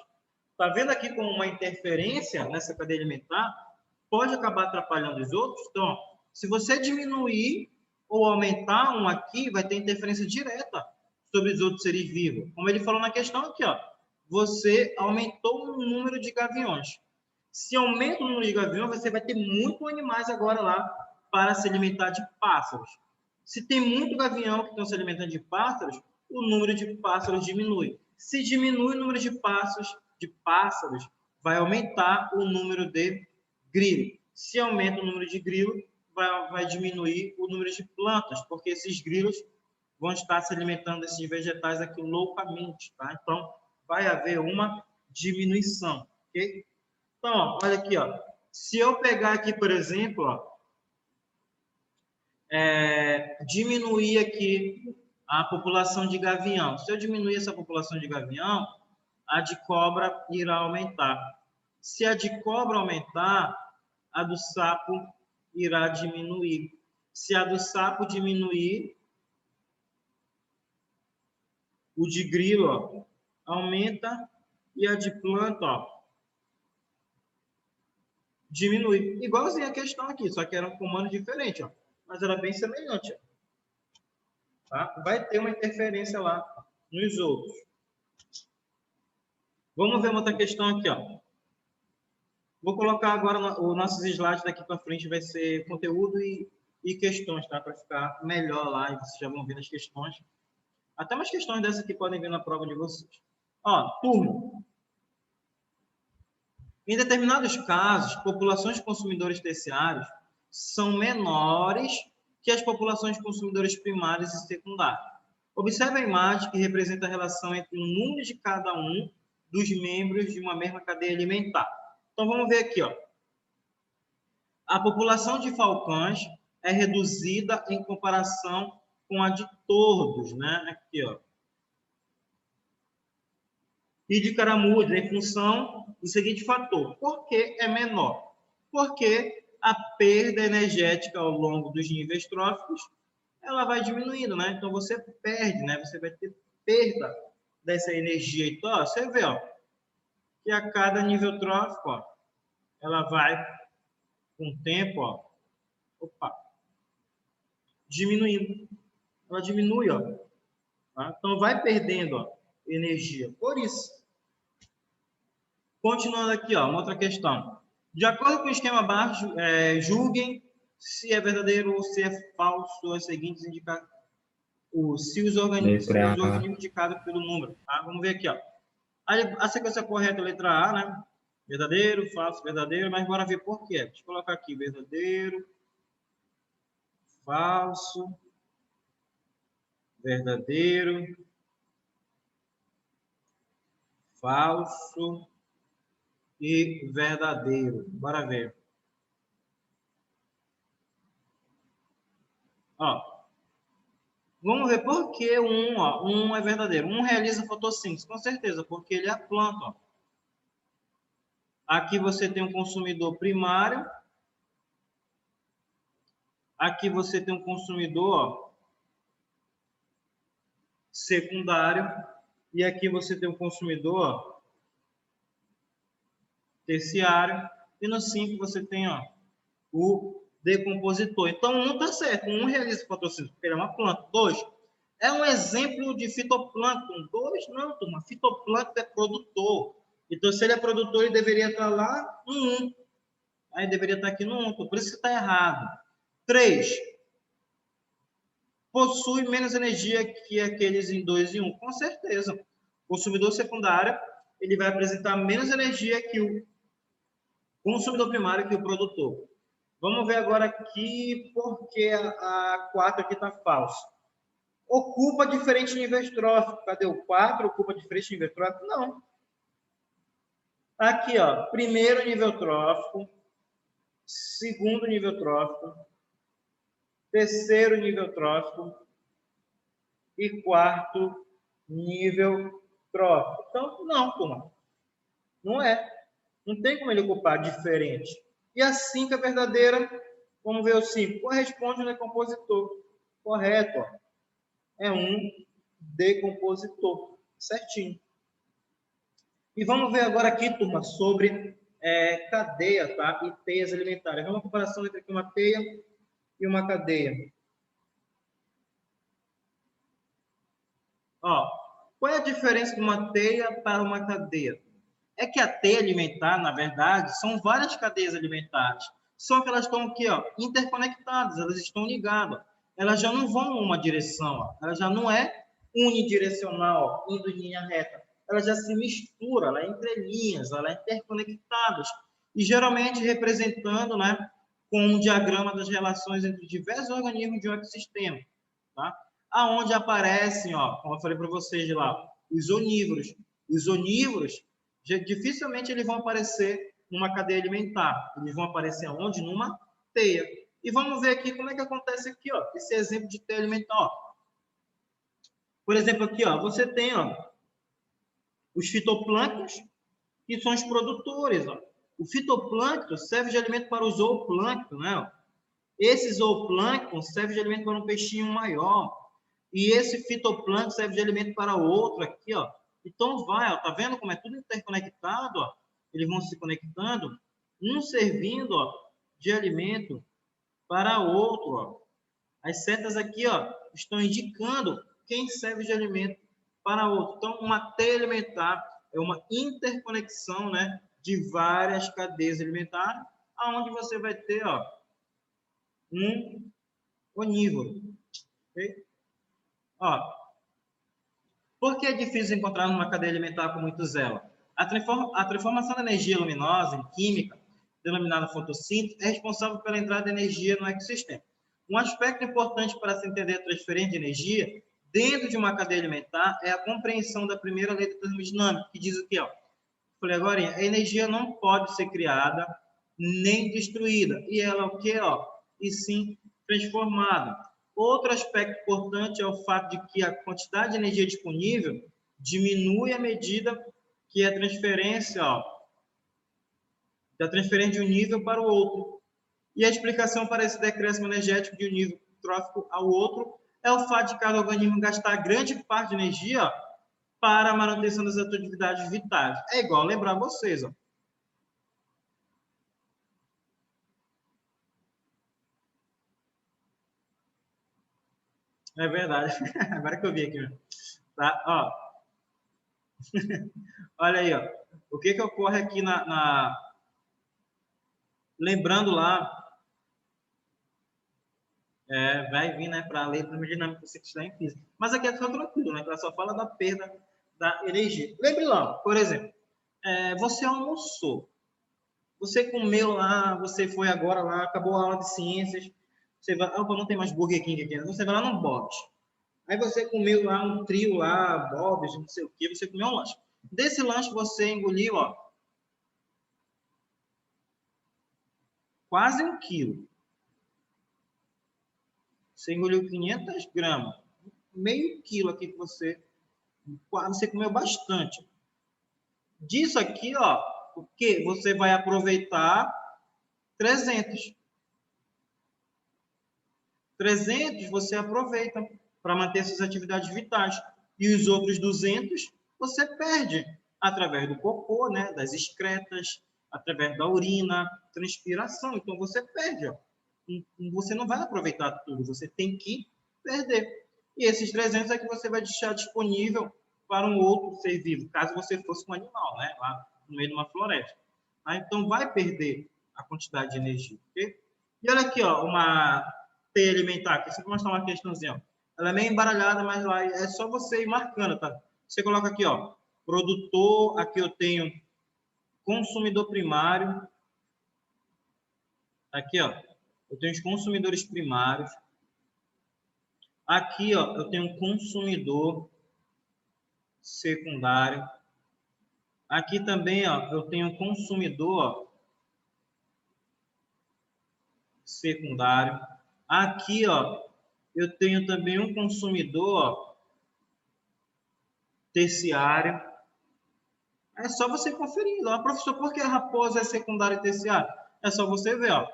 Está vendo aqui como uma interferência nessa cadeia alimentar pode acabar atrapalhando os outros? Então, se você diminuir ou aumentar um aqui, vai ter interferência direta sobre os outros seres vivos. Como ele falou na questão aqui, ó, você aumentou o número de gaviões. Se aumenta o número de gaviões, você vai ter muitos animais agora lá para se alimentar de pássaros. Se tem muito gavião que estão se alimentando de pássaros, o número de pássaros diminui. Se diminui o número de pássaros, vai aumentar o número de grilos. Se aumenta o número de grilos, vai diminuir o número de plantas, porque esses grilos vão estar se alimentando desses vegetais aqui loucamente, tá? Então, vai haver uma diminuição, ok? Então, ó, olha aqui, ó. Se eu pegar aqui, por exemplo, ó, diminuir aqui a população de gavião. Se eu diminuir essa população de gavião, a de cobra irá aumentar. Se a de cobra aumentar, a do sapo irá diminuir. Se a do sapo diminuir, o de grilo ó, aumenta e a de planta ó, diminui. Igualzinho a questão aqui, só que era um comando diferente, ó, mas era bem semelhante. Ó. Tá? Vai ter uma interferência lá nos outros. Vamos ver uma outra questão aqui. Ó. Vou colocar agora os nossos slides daqui para frente, vai ser conteúdo e questões, tá? Para ficar melhor lá, e vocês já vão ver as questões. Até umas questões dessas que podem vir na prova de vocês. Ó, turma. Em determinados casos, populações de consumidores terciários são menores que as populações de consumidores primários e secundários. Observe a imagem que representa a relação entre o número de cada um dos membros de uma mesma cadeia alimentar. Então, vamos ver aqui, ó. A população de falcões é reduzida em comparação com a de tordos, né? Aqui, ó. E de caramujos, em função do seguinte fator. Por que é menor? Porque a perda energética ao longo dos níveis tróficos, ela vai diminuindo, né? Então, você perde, né? Você vai ter perda dessa energia. Então, ó, você vê, ó, que a cada nível trófico, ó, ela vai, com o tempo, ó, diminuindo. Ela diminui, ó. Tá? Então, vai perdendo, ó, energia. Por isso. Continuando aqui, ó, uma outra questão. De acordo com o esquema abaixo, julguem se é verdadeiro ou se é falso as seguintes indicações. Se os organismos indicados pelo número. Tá? Vamos ver aqui, ó. A sequência correta é a letra A, né? Verdadeiro, falso, verdadeiro, mas bora ver por quê. Deixa eu colocar aqui verdadeiro, falso, verdadeiro, falso e verdadeiro. Bora ver. Ó, vamos ver por que um é verdadeiro. Um realiza fotossíntese, com certeza, porque ele é a planta. Ó. Aqui você tem um consumidor primário. Aqui você tem um consumidor, ó, secundário. E aqui você tem um consumidor, ó, terciário. E no 5 você tem, ó, o decompositor. Então, um está certo. Um realiza fotossíntese, porque ele é uma planta. 2, é um exemplo de fitoplâncton. 2, não, turma. Fitoplâncton é produtor. Então, se ele é produtor, ele deveria estar lá no 1. Aí deveria estar aqui no 1. Então, por isso que está errado. 3, possui menos energia que aqueles em 2 e 1. Com certeza. O consumidor secundário, ele vai apresentar menos energia que o consumidor primário, que o produtor. Vamos ver agora aqui porque a 4 aqui está falso. Ocupa diferentes níveis tróficos. Cadê o 4? Ocupa diferentes níveis tróficos? Não. Aqui, ó, primeiro nível trófico, segundo nível trófico, terceiro nível trófico e quarto nível trófico. Então, não, turma. Não é. Não tem como ele ocupar diferente. E a 5 é verdadeira. Vamos ver o 5. Corresponde ao decompositor. Correto, ó. É um decompositor. Certinho. E vamos ver agora aqui, turma, sobre cadeia, tá? E teias alimentares. É uma comparação entre uma teia e uma cadeia. Ó, qual é a diferença de uma teia para uma cadeia? É que a teia alimentar, na verdade, são várias cadeias alimentares. Só que elas estão aqui, ó, interconectadas, elas estão ligadas. Elas já não vão em uma direção, ó. Ela já não é unidirecional, indo em linha reta. Ela já se mistura, ela é entre linhas, ela é interconectadas. E geralmente representando, né, com um diagrama das relações entre diversos organismos de um ecossistema, tá? Aonde aparecem, ó, como eu falei para vocês lá, os onívoros. Os onívoros, dificilmente eles vão aparecer numa cadeia alimentar. Eles vão aparecer onde? Numa teia. E vamos ver aqui como é que acontece aqui, ó, esse exemplo de teia alimentar. Ó. Por exemplo, aqui, ó, você tem, ó, os fitoplânctons, que são os produtores. Ó. O fitoplâncton serve de alimento para o zooplâncton, né? Ó. Esse zooplâncton serve de alimento para um peixinho maior. E esse fitoplâncton serve de alimento para outro aqui, ó. Então vai, ó, tá vendo como é tudo interconectado, ó? Eles vão se conectando, um servindo, ó, de alimento para outro, ó. As setas aqui, ó, estão indicando quem serve de alimento para outro. Então, uma teia alimentar é uma interconexão, né, de várias cadeias alimentares, aonde você vai ter, ó, um onívoro. Okay? Ó, por que é difícil encontrar uma cadeia alimentar com muito zelo? A transformação da energia luminosa em química, denominada fotossíntese, é responsável pela entrada de energia no ecossistema. Um aspecto importante para se entender a transferência de energia dentro de uma cadeia alimentar é a compreensão da primeira lei da termodinâmica, que diz o quê? Ó? Falei agora, a energia não pode ser criada nem destruída. E ela é o quê? Ó? E sim transformada. Outro aspecto importante é o fato de que a quantidade de energia disponível diminui à medida que a transferência, ó, da transferência de um nível para o outro. E a explicação para esse decréscimo energético de um nível trófico ao outro é o fato de cada organismo gastar grande parte de energia para a manutenção das atividades vitais. É igual lembrar vocês, ó. É verdade. Agora que eu vi aqui, tá? Ó. Olha aí, ó. O que ocorre aqui lembrando lá, vai vir, né, para a lei termodinâmica que você está em física. Mas aqui é só tranquilo, né? Ela só fala da perda da energia. Lembre lá, por exemplo, você almoçou, você comeu lá, você foi agora lá, acabou a aula de ciências, você vai, opa, não tem mais Burger King aqui, você vai lá no Bob's. Aí você comeu lá um trio lá, Bob's, não sei o que, você comeu um lanche. Desse lanche você engoliu, ó, quase 1 quilo. Você engoliu 500 gramas, meio quilo aqui que você comeu bastante. Disso aqui, ó, o que você vai aproveitar 300. 300 você aproveita para manter suas atividades vitais. E os outros 200 você perde através do cocô, né, das excretas, através da urina, transpiração. Então você perde, ó. Você não vai aproveitar tudo, você tem que perder. E esses 300 é que você vai deixar disponível para um outro ser vivo, caso você fosse um animal, né, lá no meio de uma floresta. Então vai perder a quantidade de energia, ok? E olha aqui, ó, uma teia alimentar, aqui, só para mostrar uma questãozinha, ó. Ela é meio embaralhada, mas lá é só você ir marcando, tá? Você coloca aqui, ó, produtor, aqui eu tenho consumidor primário, aqui, ó, eu tenho os consumidores primários, aqui, ó, eu tenho um consumidor secundário, aqui também, ó, eu tenho um consumidor, ó, secundário, aqui, ó, eu tenho também um consumidor, ó, terciário. É só você conferir lá, professor, por que a raposa é secundária e terciária? É só você ver, ó.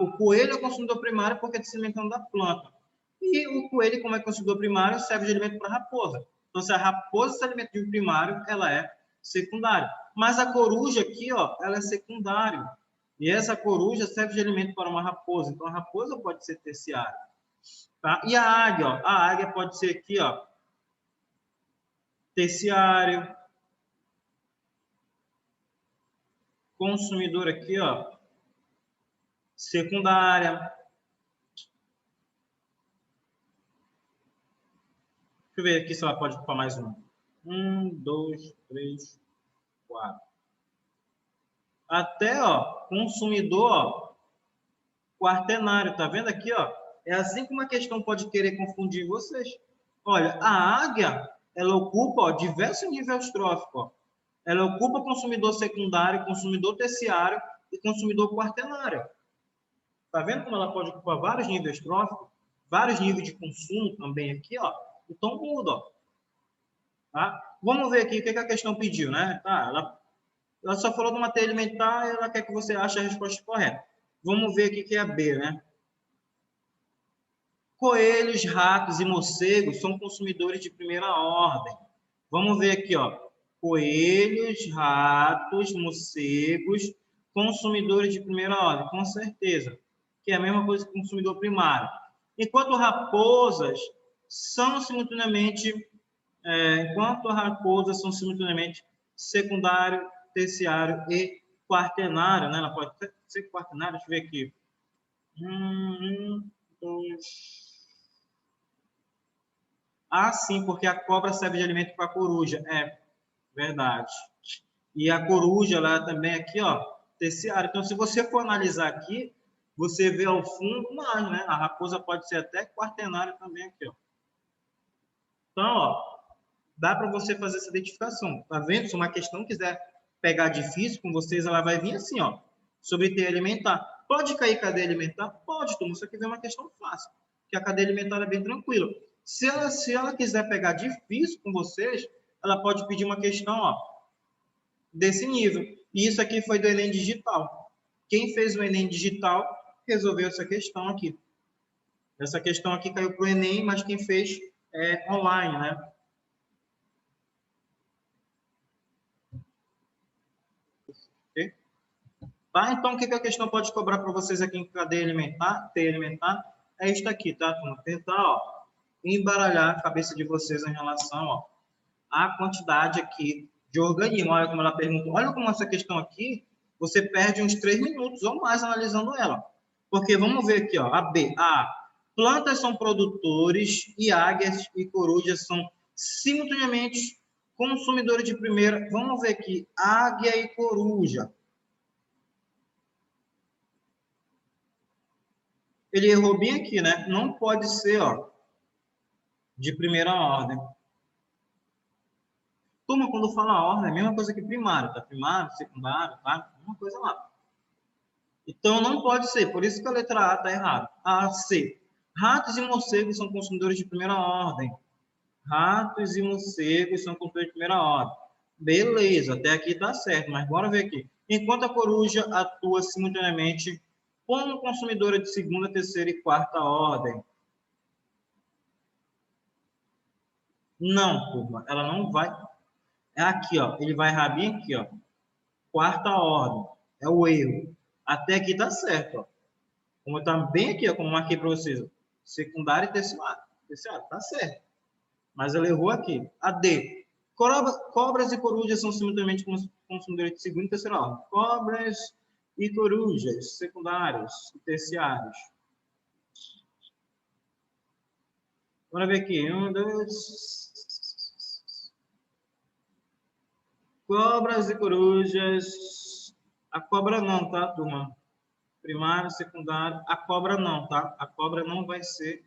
O coelho é o consumidor primário porque está se alimentando da planta. E o coelho, como é consumidor primário, serve de alimento para a raposa. Então, se a raposa se alimenta de um primário, ela é secundária. Mas a coruja aqui, ó, ela é secundária. E essa coruja serve de alimento para uma raposa. Então, a raposa pode ser terciária. Tá? E a águia, ó, a águia pode ser aqui, ó, terciário. Consumidor aqui, ó, secundária. Deixa eu ver aqui se ela pode ocupar mais um. 1, 2, 3, 4. Até, ó, consumidor, ó, quaternário. Tá vendo aqui, ó? É assim que uma questão pode querer confundir vocês. Olha, a águia, ela ocupa, ó, diversos níveis tróficos, ó. Ela ocupa consumidor secundário, consumidor terciário e consumidor quaternário. Tá vendo como ela pode ocupar vários níveis tróficos, vários níveis de consumo também aqui, ó. Então muda, ó. Tá? Vamos ver aqui o que a questão pediu, né? Tá, ela só falou de uma teia alimentar e ela quer que você ache a resposta correta. Vamos ver aqui que é a B, né? Coelhos, ratos e morcegos são consumidores de primeira ordem. Vamos ver aqui, ó. Coelhos, ratos, morcegos, consumidores de primeira ordem, com certeza. Que é a mesma coisa que consumidor primário. Enquanto raposas são simultaneamente, secundário, terciário e quaternário, né? Ela pode ser quaternário, deixa eu ver aqui. 2. Ah, sim, porque a cobra serve de alimento para a coruja. É, verdade. E a coruja, ela também aqui, ó, terciário. Então, se você for analisar aqui, você vê ao fundo mais, né? A raposa pode ser até quaternária também aqui, ó. Então, ó, dá para você fazer essa identificação. Tá vendo? Se uma questão quiser pegar difícil com vocês, ela vai vir assim, ó, sobre teia alimentar. Pode cair cadeia alimentar? Pode, turma. Isso aqui é uma questão fácil, que a cadeia alimentar é bem tranquila. Se ela quiser pegar difícil com vocês, ela pode pedir uma questão, ó, desse nível. E isso aqui foi do Enem Digital. Quem fez o Enem Digital resolveu essa questão aqui. Essa questão aqui caiu para o Enem, mas quem fez é online, né? Okay? Tá? Então, o que a questão pode cobrar para vocês aqui em cadeia alimentar, teia alimentar? É isso aqui, tá? Vamos tentar, ó, embaralhar a cabeça de vocês em relação, ó, à quantidade aqui de organismo. Olha como ela pergunta. Olha como essa questão aqui, você perde uns 3 minutos ou mais analisando ela. Porque vamos ver aqui, ó, a B. Plantas são produtores e águias e corujas são simultaneamente consumidores de primeira. Vamos ver aqui, águia e coruja. Ele errou bem aqui, né? Não pode ser, ó, de primeira ordem. Turma, quando fala ordem, é a mesma coisa que primário, tá? Primário, secundário, tá? Uma coisa lá. Então, não pode ser. Por isso que a letra A está errada. A, C. Ratos e morcegos são consumidores de primeira ordem. Ratos e morcegos são consumidores de primeira ordem. Beleza, até aqui está certo, mas bora ver aqui. Enquanto a coruja atua simultaneamente como consumidora de segunda, terceira e quarta ordem. Não, turma, ela não vai. É aqui, ó. Ele vai errar bem aqui, ó. Quarta ordem. É o erro. Até aqui tá certo, ó. Como está bem aqui, ó, como eu marquei para vocês. Secundário e terciário. Terciário, tá certo. Mas ela errou aqui. A D. Cobras e corujas são simultaneamente consumidores de segunda e terceira ordem. Cobras e corujas, secundários e terciários. Bora ver aqui. 1, 2. Cobras e corujas. A cobra não, tá, turma? Primário, secundário. A cobra não, tá? A cobra não vai ser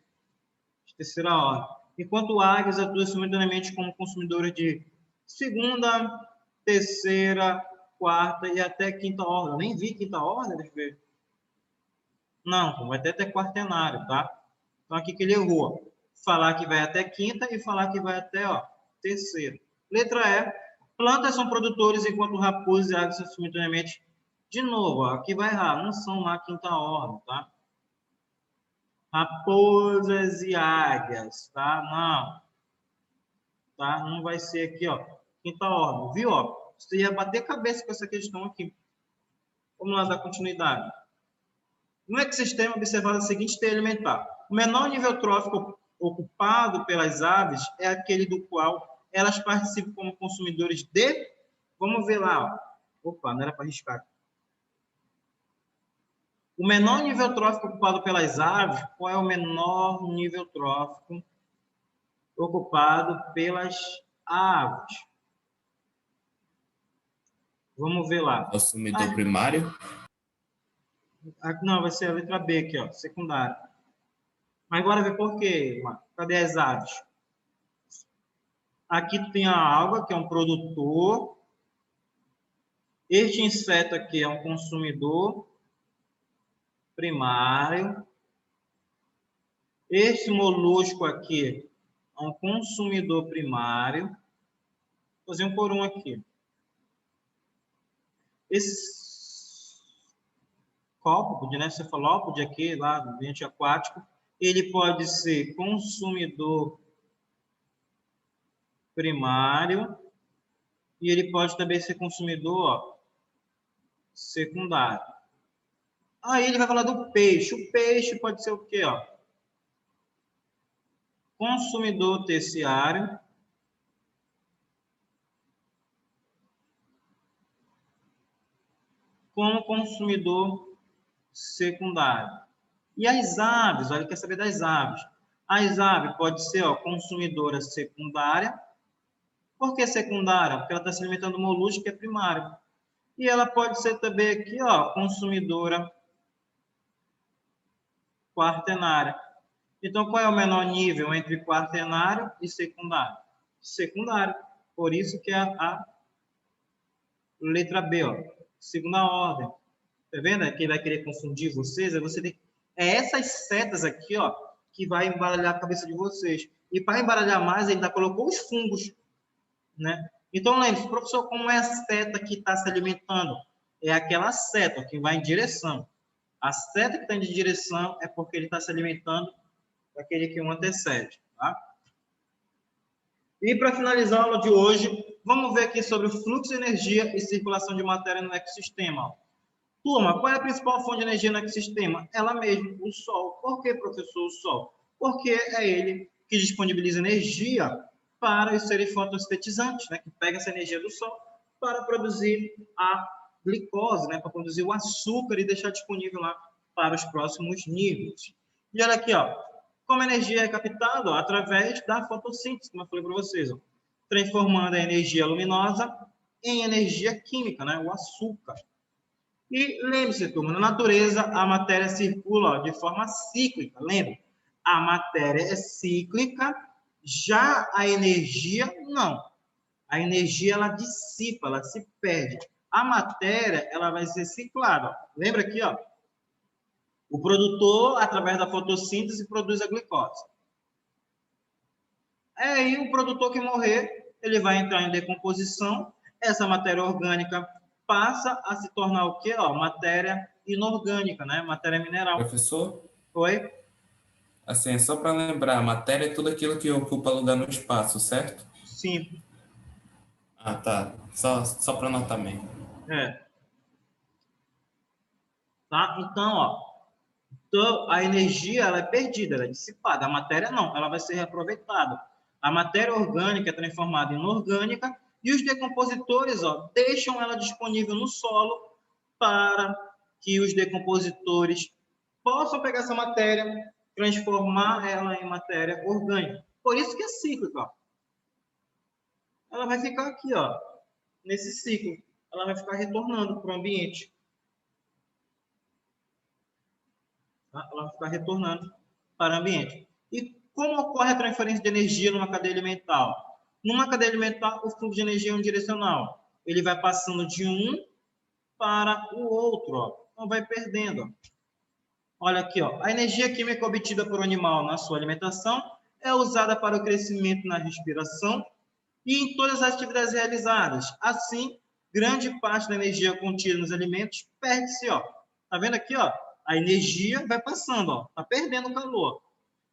de terceira ordem. Enquanto águias atuam simultaneamente como consumidores de segunda, terceira, quarta e até quinta ordem. Eu nem vi quinta ordem, deixa eu ver. Não, vai até quaternário, tá? Então aqui que ele errou. Falar que vai até quinta e falar que vai até, ó, terceira. Letra E. Plantas são produtores enquanto raposas e águias são simultaneamente. De novo, ó, aqui vai errar. Não são lá quinta ordem, tá? Raposas e águias, tá? Não. Tá? Não vai ser aqui, ó, quinta ordem. Viu, ó? Você ia bater cabeça com essa questão aqui. Vamos lá dar continuidade. No ecossistema, observado a seguinte teia alimentar. O menor nível trófico ocupado pelas aves é aquele do qual elas participam como consumidores de... Vamos ver lá, ó. Opa, não era para arriscar. O menor nível trófico ocupado pelas aves, qual é o menor nível trófico ocupado pelas aves? Vamos ver lá. Consumidor primário? Não, vai ser a letra B aqui, ó, secundário. Mas agora ver por quê, mano. Cadê as aves? Aqui tem a alga, que é um produtor. Este inseto aqui é um consumidor primário. Este molusco aqui é um consumidor primário. Vou fazer um por um aqui. Esse cópode, né, cefalópode aqui, lá do ambiente aquático, ele pode ser consumidor primário e ele pode também ser consumidor, ó, secundário. Aí ele vai falar do peixe. O peixe pode ser o quê, ó? Consumidor terciário. Como consumidor secundário. E as aves, olha, ele quer saber das aves. As aves pode ser, ó, consumidora secundária. Por que secundária? Porque ela está se alimentando do molusco, que é primário. E ela pode ser também aqui, ó, consumidora quaternária. Então, qual é o menor nível entre quaternário e secundário? Secundário. Por isso que é a letra B, ó, segunda ordem. Tá vendo? Quem vai querer confundir vocês, é essas setas aqui, ó, que vai embaralhar a cabeça de vocês. E para embaralhar mais, ele ainda colocou os fungos, né? Então, lembre-se, professor, como é a seta que está se alimentando? É aquela seta que vai em direção. A seta que está em direção é porque ele está se alimentando daquele que o antecede, tá? E para finalizar a aula de hoje, vamos ver aqui sobre o fluxo de energia e circulação de matéria no ecossistema. Turma, qual é a principal fonte de energia no ecossistema? Ela mesma, o Sol. Por que, professor, o Sol? Porque é ele que disponibiliza energia para os seres fotossintetizantes, né, que pega essa energia do Sol para produzir a glicose, né, para produzir o açúcar e deixar disponível lá para os próximos níveis. E olha aqui, ó, como a energia é captada ó, através da fotossíntese, como eu falei para vocês, ó, transformando a energia luminosa em energia química, né, o açúcar. E lembre-se, turma, na natureza a matéria circula ó, de forma cíclica, lembre? A matéria é cíclica, já a energia não. A energia ela dissipa, ela se perde. A matéria ela vai ser ciclada. Ó. Lembra aqui, ó? O produtor, através da fotossíntese, produz a glicose. Aí o produtor que morrer, ele vai entrar em decomposição. Essa matéria orgânica passa a se tornar o quê? Ó, matéria inorgânica, né? Matéria mineral. Professor? Oi? Assim, só para lembrar, matéria é tudo aquilo que ocupa lugar no espaço, certo? Sim. Ah, tá. Só para anotar mesmo. É. Tá? Então, a energia ela é perdida, ela é dissipada. A matéria não, ela vai ser reaproveitada. A matéria orgânica é transformada em inorgânica e os decompositores ó, deixam ela disponível no solo para que os decompositores possam pegar essa matéria, transformar ela em matéria orgânica. Por isso que é cíclica. Ó. Ela vai ficar aqui, ó, nesse ciclo. Ela vai ficar retornando para o ambiente. Tá? Ela vai ficar retornando para o ambiente. E como ocorre a transferência de energia numa cadeia alimentar? Numa cadeia alimentar, o fluxo de energia é unidirecional. Ele vai passando de um para o outro, ó. Então vai perdendo. Ó. Olha aqui, ó. A energia química obtida por um animal na sua alimentação é usada para o crescimento na respiração e em todas as atividades realizadas. Assim, grande parte da energia contida nos alimentos perde-se, ó. Tá vendo aqui, ó? A energia vai passando, ó. Tá perdendo o calor.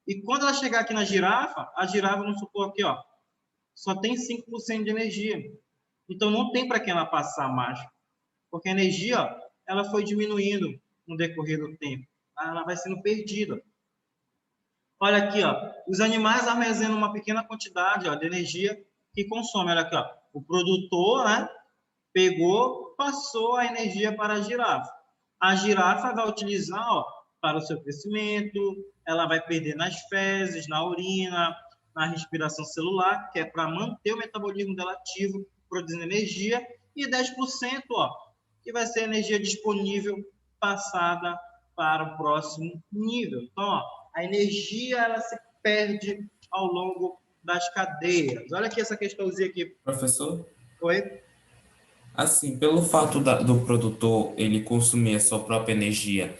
E quando ela chegar aqui na girafa, a girafa, vamos supor aqui, ó, só tem 5% de energia. Então, não tem para quem ela passar mais. Porque a energia, ó, ela foi diminuindo no decorrer do tempo. Ela vai sendo perdida. Olha aqui, ó, os animais armazenam uma pequena quantidade ó, de energia que consomem. Olha aqui, ó, o produtor, né, pegou, passou a energia para a girafa. A girafa vai utilizar ó, para o seu crescimento, ela vai perder nas fezes, na urina, na respiração celular, que é para manter o metabolismo dela ativo, produzindo energia, e 10% ó, que vai ser energia disponível passada para o próximo nível. Então, ó, a energia ela se perde ao longo das cadeias. Olha aqui essa questãozinha aqui. Professor? Oi? Assim, pelo fato do produtor ele consumir a sua própria energia,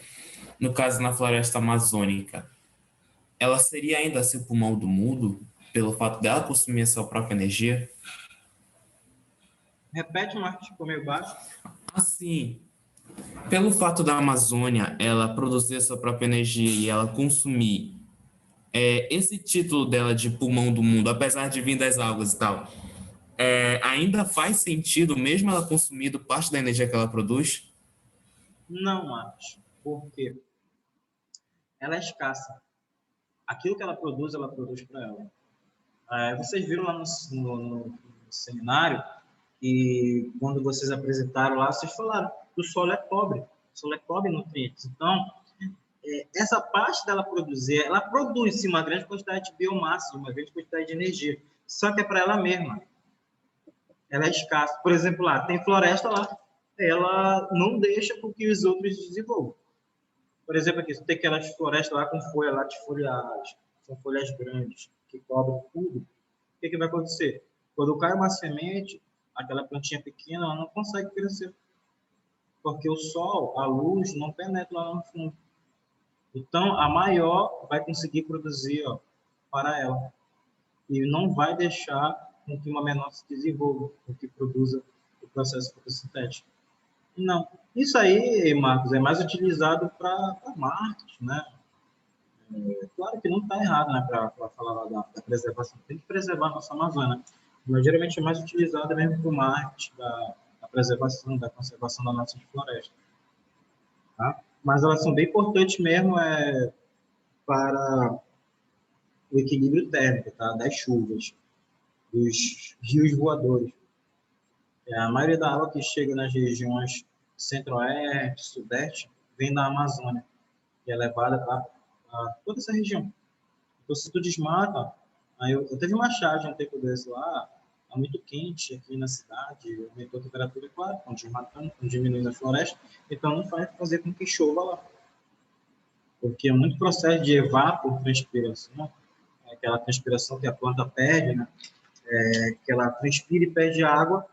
no caso na floresta amazônica, ela seria ainda assim o pulmão do mundo, pelo fato dela consumir a sua própria energia? Repete, Marcos, ficou meio baixo. Assim, pelo fato da Amazônia ela produzir a sua própria energia e ela consumir esse título dela de pulmão do mundo, apesar de vir das algas e tal, ainda faz sentido, mesmo ela consumindo parte da energia que ela produz? Não acho. Por quê? Ela é escassa. Aquilo que ela produz para ela. Vocês viram lá no seminário que quando vocês apresentaram lá, vocês falaram que o solo é pobre. O solo é pobre em nutrientes. Então, essa parte dela produzir, ela produz sim, uma grande quantidade de biomassa, uma grande quantidade de energia. Só que é para ela mesma. Ela é escassa. Por exemplo, lá, tem floresta lá, ela não deixa com que os outros desenvolvam. Por exemplo, aqui, você tem aquelas florestas lá com folha latifoliares, são folhas grandes, que cobrem tudo. O que, que vai acontecer? Quando cai uma semente, aquela plantinha pequena, ela não consegue crescer, porque o sol, a luz, não penetra lá no fundo. Então, a maior vai conseguir produzir, ó, para ela. E não vai deixar com que uma menor se desenvolva, com que produza o processo fotossintético. Não. Isso aí, Marcos, é mais utilizado para marketing, né? Claro que não está errado, né, para falar da preservação. Tem que preservar a nossa Amazônia. Mas geralmente é mais utilizado mesmo para o marketing da preservação, da conservação das nossas florestas. Tá? Mas elas são bem importantes mesmo para o equilíbrio térmico, tá? Das chuvas, dos rios voadores. A maioria da água que chega nas regiões centro-oeste, sudeste, vem da Amazônia, que é levada para toda essa região. Então, se tu desmata, aí eu teve uma charge um tempo desse lá, tá muito quente aqui na cidade, aumentou a temperatura, claro, estão desmatando, estão diminuindo a floresta, então não vai fazer com que chova lá. Porque é muito processo de evapotranspiração, aquela transpiração que a planta perde, né? Que ela transpira e perde água,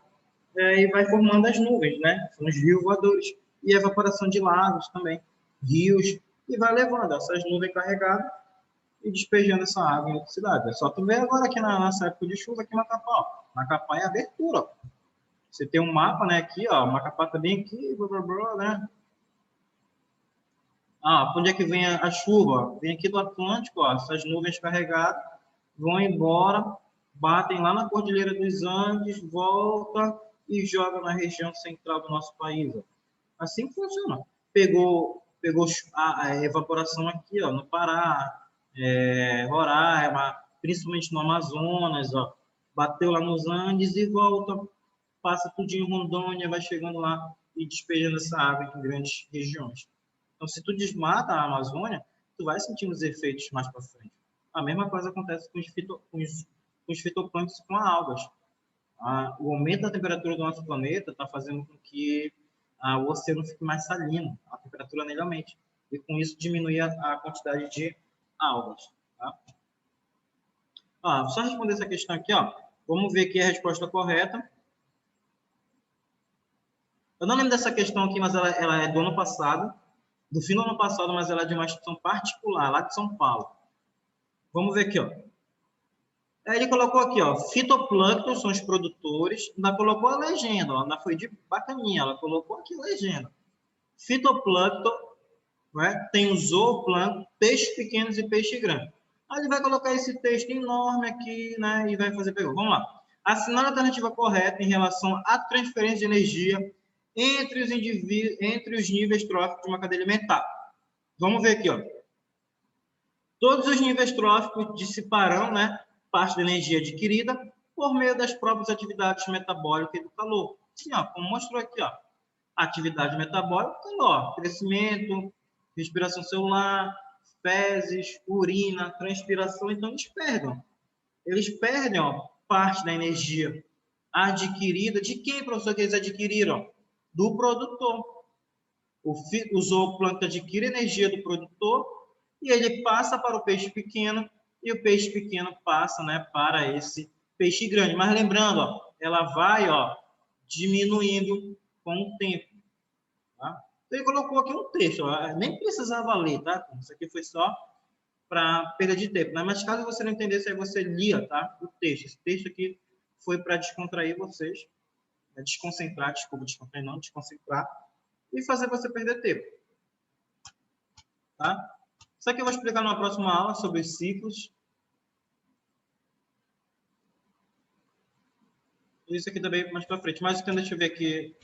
e vai formando as nuvens, né? São os rios voadores. E a evaporação de lagos também, rios, e vai levando essas nuvens carregadas e despejando essa água em outra cidade. É só tu ver agora aqui na nossa época de chuva, aqui em Macapá. Ó. Macapá é abertura. Ó. Você tem um mapa, né, aqui, ó, Macapá tá bem aqui, blá, blá, blá, né? Onde é que vem a chuva? Vem aqui do Atlântico, ó, essas nuvens carregadas vão embora, batem lá na Cordilheira dos Andes, volta e joga na região central do nosso país. Ó. Assim que funciona. Pegou a evaporação aqui, ó, no Pará, Roraima, principalmente no Amazonas, ó, bateu lá nos Andes e volta, passa tudo em Rondônia, vai chegando lá e despejando essa água em grandes regiões. Então, se tu desmata a Amazônia, tu vai sentir os efeitos mais para frente. A mesma coisa acontece com os fitoplânctons, com as algas. O aumento da temperatura do nosso planeta está fazendo com que o oceano fique mais salino, a temperatura nele aumente. E com isso diminui a quantidade de algas. Tá? Só responder essa questão aqui, ó. Vamos ver aqui a resposta correta. Eu não lembro dessa questão aqui, mas ela é do ano passado, do fim do ano passado, mas ela é de uma instituição particular, lá de São Paulo. Vamos ver aqui, ó. Ele colocou aqui, ó, fitoplâncton são os produtores, ainda colocou a legenda, ó, ainda foi de bacaninha, ela colocou aqui a legenda. Fitoplâncton, né, tem o zooplâncton, peixes pequenos e peixe grande. Aí ele vai colocar esse texto enorme aqui, né, e vai fazer pergunta. Vamos lá. Assinar a alternativa correta em relação à transferência de energia entre os indivíduos, entre os níveis tróficos de uma cadeia alimentar. Vamos ver aqui, ó. Todos os níveis tróficos dissiparão, né, parte da energia adquirida por meio das próprias atividades metabólicas e do calor. Assim, ó, como mostrou aqui, ó, atividade metabólica, calor, crescimento, respiração celular, fezes, urina, transpiração, então eles perdem, ó, parte da energia adquirida. De quem, professor, que eles adquiriram? Do produtor. O zooplâncton adquire energia do produtor e ele passa para o peixe pequeno e o peixe pequeno passa, né, para esse peixe grande. Mas lembrando, ó, ela vai, ó, diminuindo com o tempo. Tá? Então, ele colocou aqui um texto, ó, nem precisava ler, tá? Isso aqui foi só para perda de tempo. Né? Mas caso você não entendesse, aí você lia, tá? O texto. Esse texto aqui foi para descontrair vocês, desconcentrar, desculpa, descontrair não, desconcentrar, e fazer você perder tempo. Tá? Isso aqui eu vou explicar numa próxima aula sobre os ciclos. Isso aqui também mais para frente. Mas então, deixa eu ver aqui.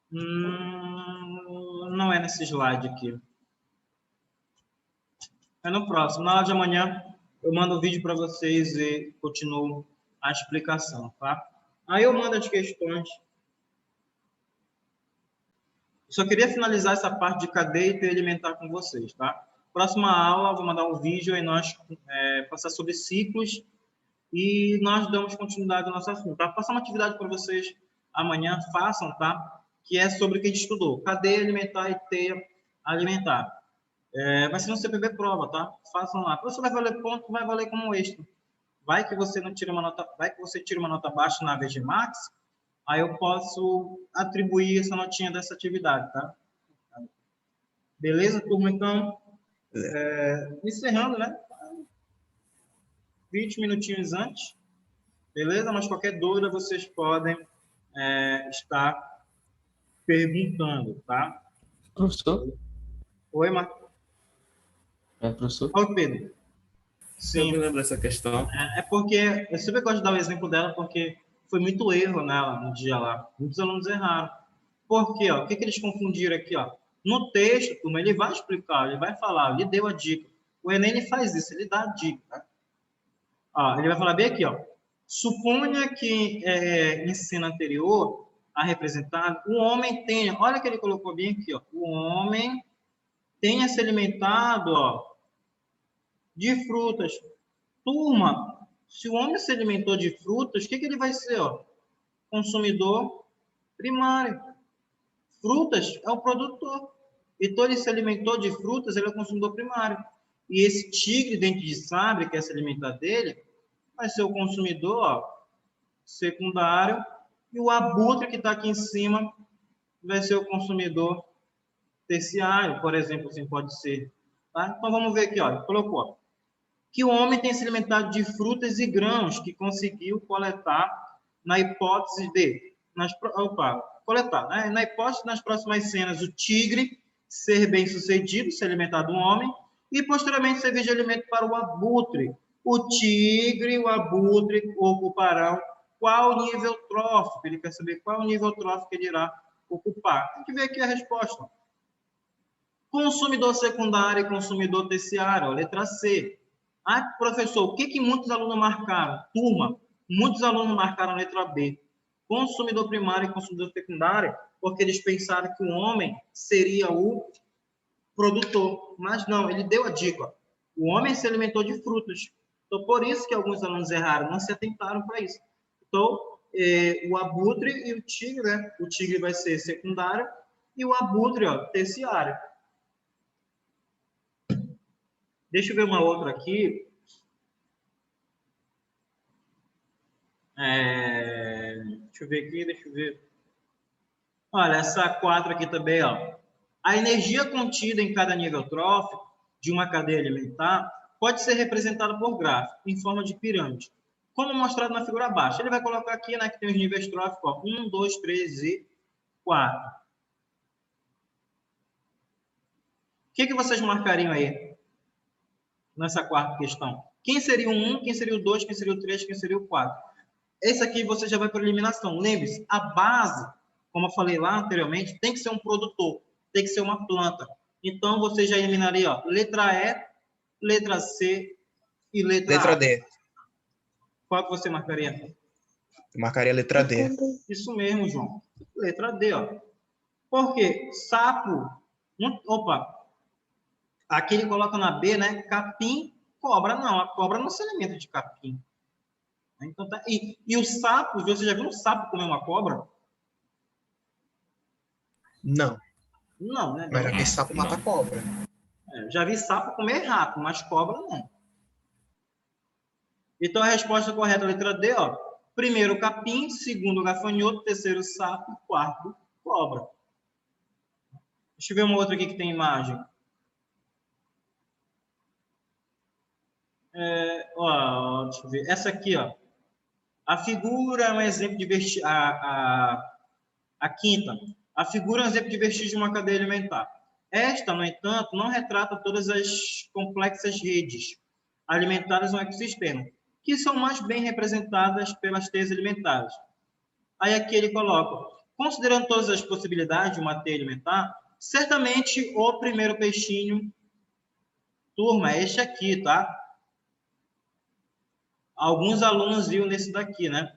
Não é nesse slide aqui. É no próximo. Na aula de amanhã, eu mando o vídeo para vocês e continuo a explicação, tá? Aí eu mando as questões. Só queria finalizar essa parte de cadeia e alimentar com vocês, tá? Próxima aula, eu vou mandar um vídeo e nós passar sobre ciclos e nós damos continuidade ao nosso assunto. Tá? Passar uma atividade para vocês amanhã, façam, tá? Que é sobre o que a gente estudou. Cadeia alimentar e teia alimentar. Vai ser no CPB prova, tá? Façam lá. Você vai valer ponto, vai valer como extra. Vai que você não tira uma nota, vai que você tira uma nota baixa na VG Max, aí eu posso atribuir essa notinha dessa atividade, tá? Beleza, turma? Então, encerrando, né? 20 minutinhos antes, beleza? Mas qualquer dúvida vocês podem estar perguntando, tá? Professor? Oi, Marcos. Professor? Oi, Pedro. Eu me Sim, lembro dessa questão. é porque eu sempre gosto de dar o exemplo dela, porque foi muito erro nela no dia lá. Muitos alunos erraram. Por quê? Ó? O que eles confundiram aqui? Ó? No texto, turma, ele vai explicar, ele vai falar, ele deu a dica. O Enem ele faz isso, ele dá a dica. Tá? Ó, ele vai falar bem aqui, ó. Suponha que em cena anterior, a representada, o homem tenha, olha que ele colocou bem aqui, ó. O homem tenha se alimentado, ó, de frutas. Turma, se o homem se alimentou de frutas, o que ele vai ser? Ó? Consumidor primário. Frutas é o produtor. Então, ele se alimentou de frutas, ele é o consumidor primário. E esse tigre dente de sabre, que é se alimentar dele, vai ser o consumidor secundário. E o abutre, que está aqui em cima, vai ser o consumidor terciário, por exemplo, assim pode ser. Tá? Então, vamos ver aqui, ó, colocou. Ó, que o homem tem se alimentado de frutas e grãos que conseguiu coletar na hipótese de coletar, né? Na hipótese nas próximas cenas o tigre ser bem-sucedido, se alimentar do homem e posteriormente servir de alimento para o abutre. O tigre, o abutre ocuparão qual nível trófico? Ele quer saber qual nível trófico ele irá ocupar. Tem que ver aqui a resposta. Consumidor secundário e consumidor terciário, letra C. Ah, professor, o que muitos alunos marcaram? Turma, muitos alunos marcaram a letra B. Consumidor primário e consumidor secundário, porque eles pensaram que o homem seria o produtor. Mas não, ele deu a dica. O homem se alimentou de frutas. Então, por isso que alguns alunos erraram, não se atentaram para isso. Então, o abutre e o tigre, né? O tigre vai ser secundário e o abutre, ó, terciário. Deixa eu ver uma outra aqui. Deixa eu ver aqui, deixa eu ver. Olha, essa 4 aqui também, ó. A energia contida em cada nível trófico de uma cadeia alimentar pode ser representada por gráfico, em forma de pirâmide, como mostrado na figura abaixo. Ele vai colocar aqui, né, que tem os níveis tróficos, ó, 1, 2, 3 e 4. O que vocês marcariam aí nessa quarta questão? Quem seria o 1, quem seria o 2, quem seria o 3, quem seria o 4? Esse aqui você já vai para eliminação. Lembre-se, a base, como eu falei lá anteriormente, tem que ser um produtor, tem que ser uma planta. Então, você já eliminaria, ó, letra E, letra C e letra A. D. Qual que você marcaria? Eu marcaria a letra D. Isso mesmo, João. Letra D, ó. Por quê? Sapo. Opa. Aqui ele coloca na B, né? Capim, cobra. Não, a cobra não se alimenta de capim. Então, tá. E os sapos, você já viu um sapo comer uma cobra? Não. Não, né? Mas já vi sapo matar cobra. Já vi sapo comer rato, mas cobra não. Então a resposta correta é a letra D, ó. Primeiro capim, segundo gafanhoto, terceiro sapo, quarto cobra. Deixa eu ver uma outra aqui que tem imagem. Deixa eu ver. Essa aqui, ó. A figura é um exemplo de vestir. A quinta. A figura é um exemplo de vestígio de uma cadeia alimentar. Esta, no entanto, não retrata todas as complexas redes alimentares no ecossistema, que são mais bem representadas pelas teias alimentares. Aí aqui ele coloca, considerando todas as possibilidades de uma teia alimentar, certamente o primeiro peixinho, turma, é este aqui, tá? Alguns alunos viram nesse daqui, né?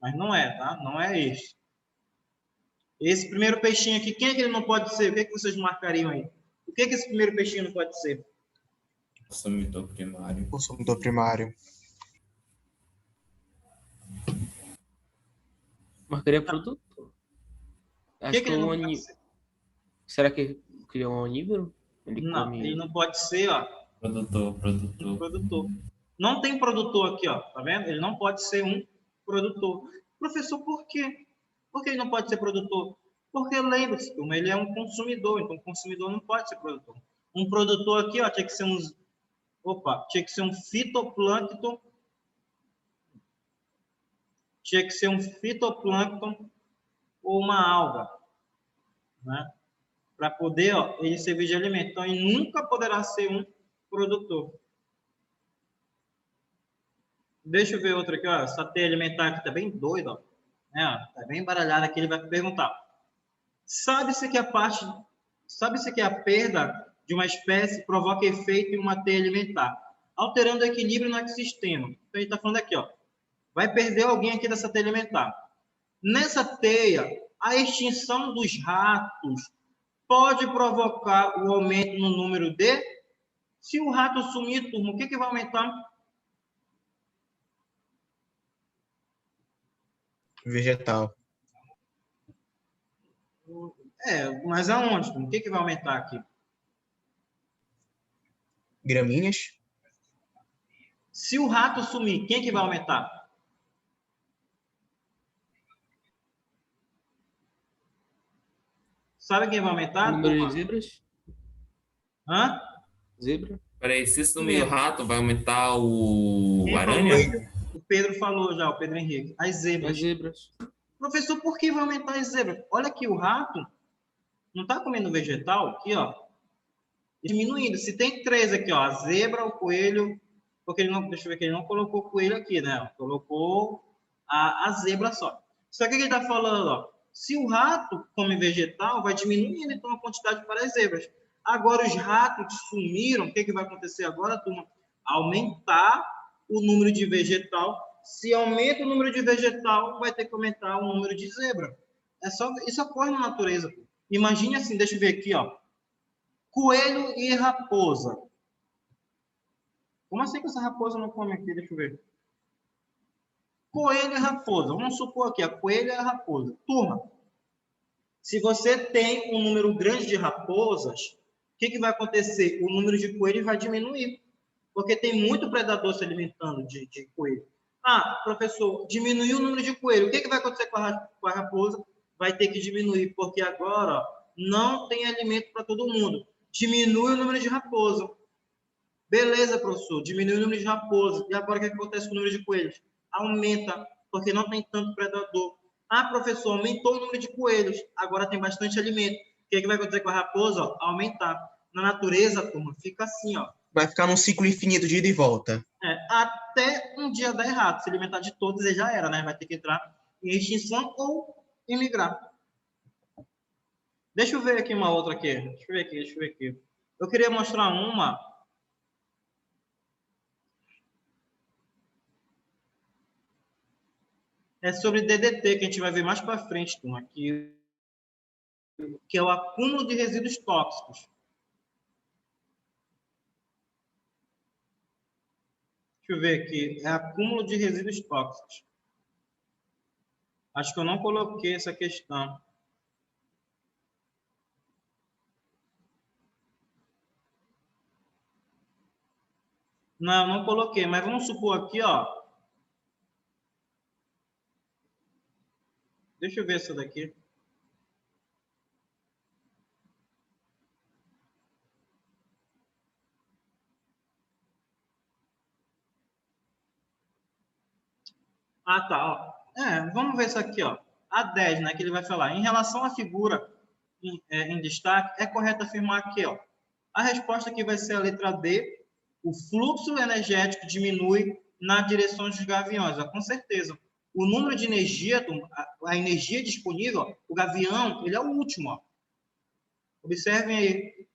Mas não é, tá? Não é este. Esse primeiro peixinho aqui, quem é que ele não pode ser? O que é que vocês marcariam aí? O que é que esse primeiro peixinho não pode ser? Consumidor primário. Consumidor primário. Marcaria produtor. O que é que ele não pode ser? Será que é um onívoro? Ele Não, come. ele não pode ser, ó, Produtor, produtor. produtor. Não tem produtor aqui, ó, tá vendo? Ele não pode ser um produtor. Professor, por quê? Por que ele não pode ser produtor? Porque lembre-se, turma, ele é um consumidor, então o consumidor não pode ser produtor. Um produtor aqui, ó, tinha que ser um fitoplâncton, ou uma alga, né? Para poder, ó, ele servir de alimento. Então, ele nunca poderá ser um produtor. Deixa eu ver outra aqui, ó. Essa teia alimentar aqui tá bem doida, ó. Tá bem embaralhada aqui. Ele vai perguntar: sabe-se que a perda de uma espécie provoca efeito em uma teia alimentar, alterando o equilíbrio no ecossistema. Então, ele está falando aqui, ó. Vai perder alguém aqui dessa teia alimentar. Nessa teia, a extinção dos ratos pode provocar o aumento no número de... Se o rato sumir, turma, o que vai aumentar? Vegetal. Mas aonde, turma? O que vai aumentar aqui? Gramíneas. Se o rato sumir, quem que vai aumentar? Sabe quem vai aumentar, Número turma? de zebras? Hã? Zebra? Peraí, se sumir o rato, vai aumentar o Quem aranha? falou? O Pedro falou já, o Pedro Henrique. As zebras. As zebras. Professor, por que vai aumentar as zebras? Olha aqui, o rato não está comendo vegetal, aqui, ó, diminuindo. Se tem três aqui, ó, a zebra, o coelho, porque ele não, deixa eu ver que ele não colocou o coelho aqui, né? Colocou a zebra só. Só que ele está falando, ó, se o rato come vegetal, vai diminuindo então a quantidade para as zebras. Agora, os ratos que sumiram, o que vai acontecer agora, turma? Aumentar o número de vegetal. Se aumenta o número de vegetal, vai ter que aumentar o número de zebra. Isso ocorre na natureza. Imagine assim, deixa eu ver aqui, ó. Coelho e raposa. Como assim que essa raposa não come aqui? Deixa eu ver. Coelho e raposa. Vamos supor aqui, a coelho e a raposa. Turma, se você tem um número grande de raposas, o que vai acontecer? O número de coelhos vai diminuir, porque tem muito predador se alimentando de coelho. Ah, professor, diminuiu o número de coelhos. O que vai acontecer com a raposa? Vai ter que diminuir, porque agora ó, não tem alimento para todo mundo. Diminui o número de raposa. Beleza, professor, diminui o número de raposa. E agora o que acontece com o número de coelhos? Aumenta, porque não tem tanto predador. Ah, professor, aumentou o número de coelhos. Agora tem bastante alimento. O que vai acontecer com a raposa? Ó, aumentar. Na natureza, turma, fica assim, ó. Vai ficar num ciclo infinito de ida e volta. Até um dia dar errado. Se alimentar de todos, ele já era, né? Vai ter que entrar em extinção ou emigrar. Deixa eu ver aqui uma outra aqui. Deixa eu ver aqui. Eu queria mostrar uma. É sobre DDT, que a gente vai ver mais para frente, turma, que é o acúmulo de resíduos tóxicos. Deixa eu ver aqui. É acúmulo de resíduos tóxicos. Acho que eu não coloquei essa questão. Não coloquei, mas vamos supor aqui, ó. Deixa eu ver essa daqui. Ah, tá. Ó. Vamos ver isso aqui, ó. A 10, né, que ele vai falar. Em relação à figura em destaque, é correto afirmar que, ó, a resposta aqui vai ser a letra D. O fluxo energético diminui na direção dos gaviões. Ó, com certeza. O número de energia, a energia disponível, ó, o gavião, ele é o último. Ó. Observem aí.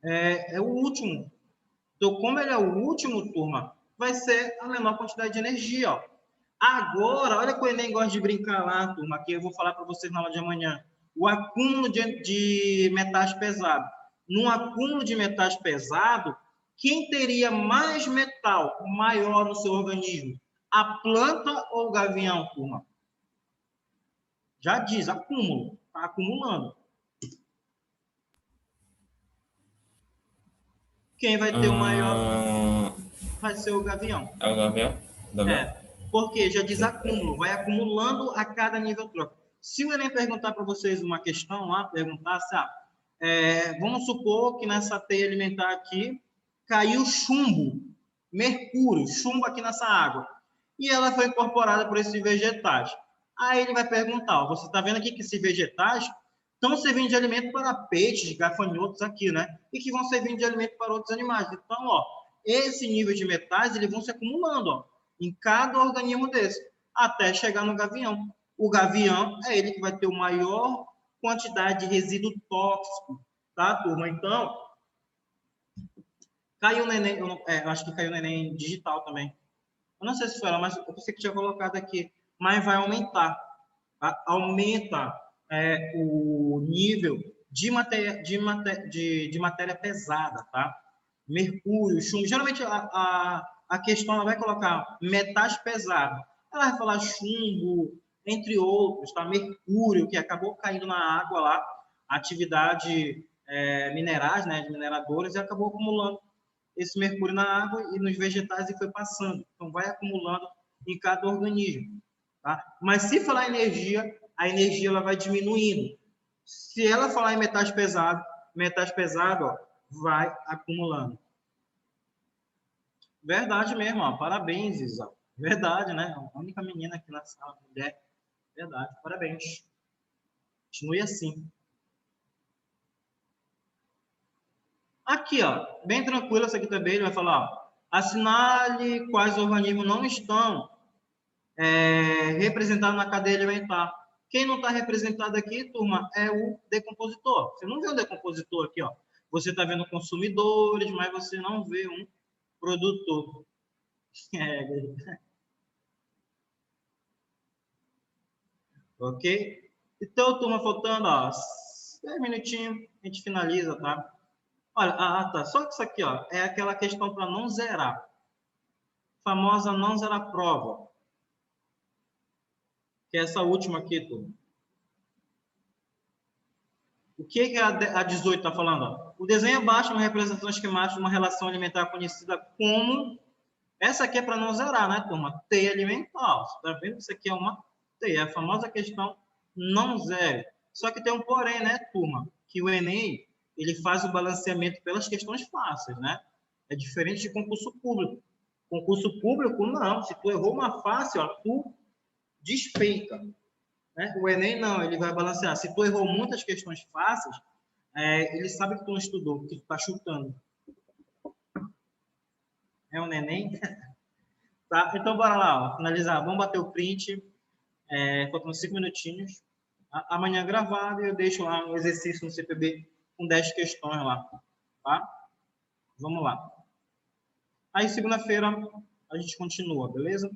É o último. Então, como ele é o último, turma, vai ser a menor quantidade de energia. Ó. Agora, olha que o Enem gosta de brincar lá, turma, que eu vou falar para vocês na aula de amanhã. O acúmulo de metais pesados. Num acúmulo de metais pesados, quem teria mais metal maior no seu organismo? A planta ou o gavião, turma? Já diz, acúmulo. Está acumulando. Quem vai ter o maior Ah, vai ser o Gavião. é o Gavião? Gavião? Porque já diz acúmulo, vai acumulando a cada nível troca. Se o Enem perguntar para vocês uma questão lá, perguntar se, vamos supor que nessa teia alimentar aqui caiu chumbo, mercúrio, chumbo aqui nessa água, e ela foi incorporada por esses vegetais. Aí ele vai perguntar, ó, você está vendo aqui que esses vegetais estão servindo de alimento para peixes, gafanhotos aqui, né? E que vão servir de alimento para outros animais. Então, ó, esse nível de metais, eles vão se acumulando, ó, em cada organismo desse, até chegar no gavião. O gavião é ele que vai ter a maior quantidade de resíduo tóxico, tá, turma? Então, caiu no Enem, eu acho que caiu no Enem digital também. Eu não sei se foi ela, mas eu pensei que tinha colocado aqui. Mas vai aumentar. Tá? Aumenta o nível de matéria pesada, tá? Mercúrio, chumbo. Geralmente a questão ela vai colocar metais pesados. Ela vai falar chumbo, entre outros, tá? Mercúrio, que acabou caindo na água lá, atividade minerais, né, de mineradores, e acabou acumulando esse mercúrio na água e nos vegetais e foi passando. Então, vai acumulando em cada organismo. Tá? Mas se falar energia, a energia ela vai diminuindo. Se ela falar em metais pesados, ó, vai acumulando. Verdade mesmo, ó. Parabéns, Isa. Verdade, né? A única menina aqui na sala, mulher. Verdade, parabéns. Continue assim. Aqui, ó, bem tranquilo, essa aqui também, ele vai falar, ó, assinale quais organismos não estão representados na cadeia alimentar. Quem não está representado aqui, turma, é o decompositor. Você não vê um decompositor aqui, ó. Você está vendo consumidores, mas você não vê um produtor. Ok? Então, turma, faltando, ó, 10 minutinhos, a gente finaliza, tá? Olha, tá. Só que isso aqui, ó, é aquela questão para não zerar. Famosa não zerar prova. Que é essa última aqui, turma. O que a 18 está falando? Ó? O desenho abaixo é uma representação esquemática de uma relação alimentar conhecida como... Essa aqui é para não zerar, né, turma? Teia alimentar. Você está vendo? Isso aqui é uma teia. A famosa questão não zere. Só que tem um porém, né, turma? Que o Enem, ele faz o balanceamento pelas questões fáceis, né? É diferente de concurso público. Concurso público, não. Se tu errou uma fácil, ó, tu despeita. Né? O Enem, não. Ele vai balancear. Se tu errou muitas questões fáceis, ele sabe que tu não estudou, que tu está chutando. É um neném? Tá? Então, bora lá. Ó, finalizar. Vamos bater o print. Faltam 5 minutinhos. Amanhã gravado e eu deixo lá um exercício no CPB com 10 questões lá. Tá? Vamos lá. Aí, segunda-feira, a gente continua, beleza?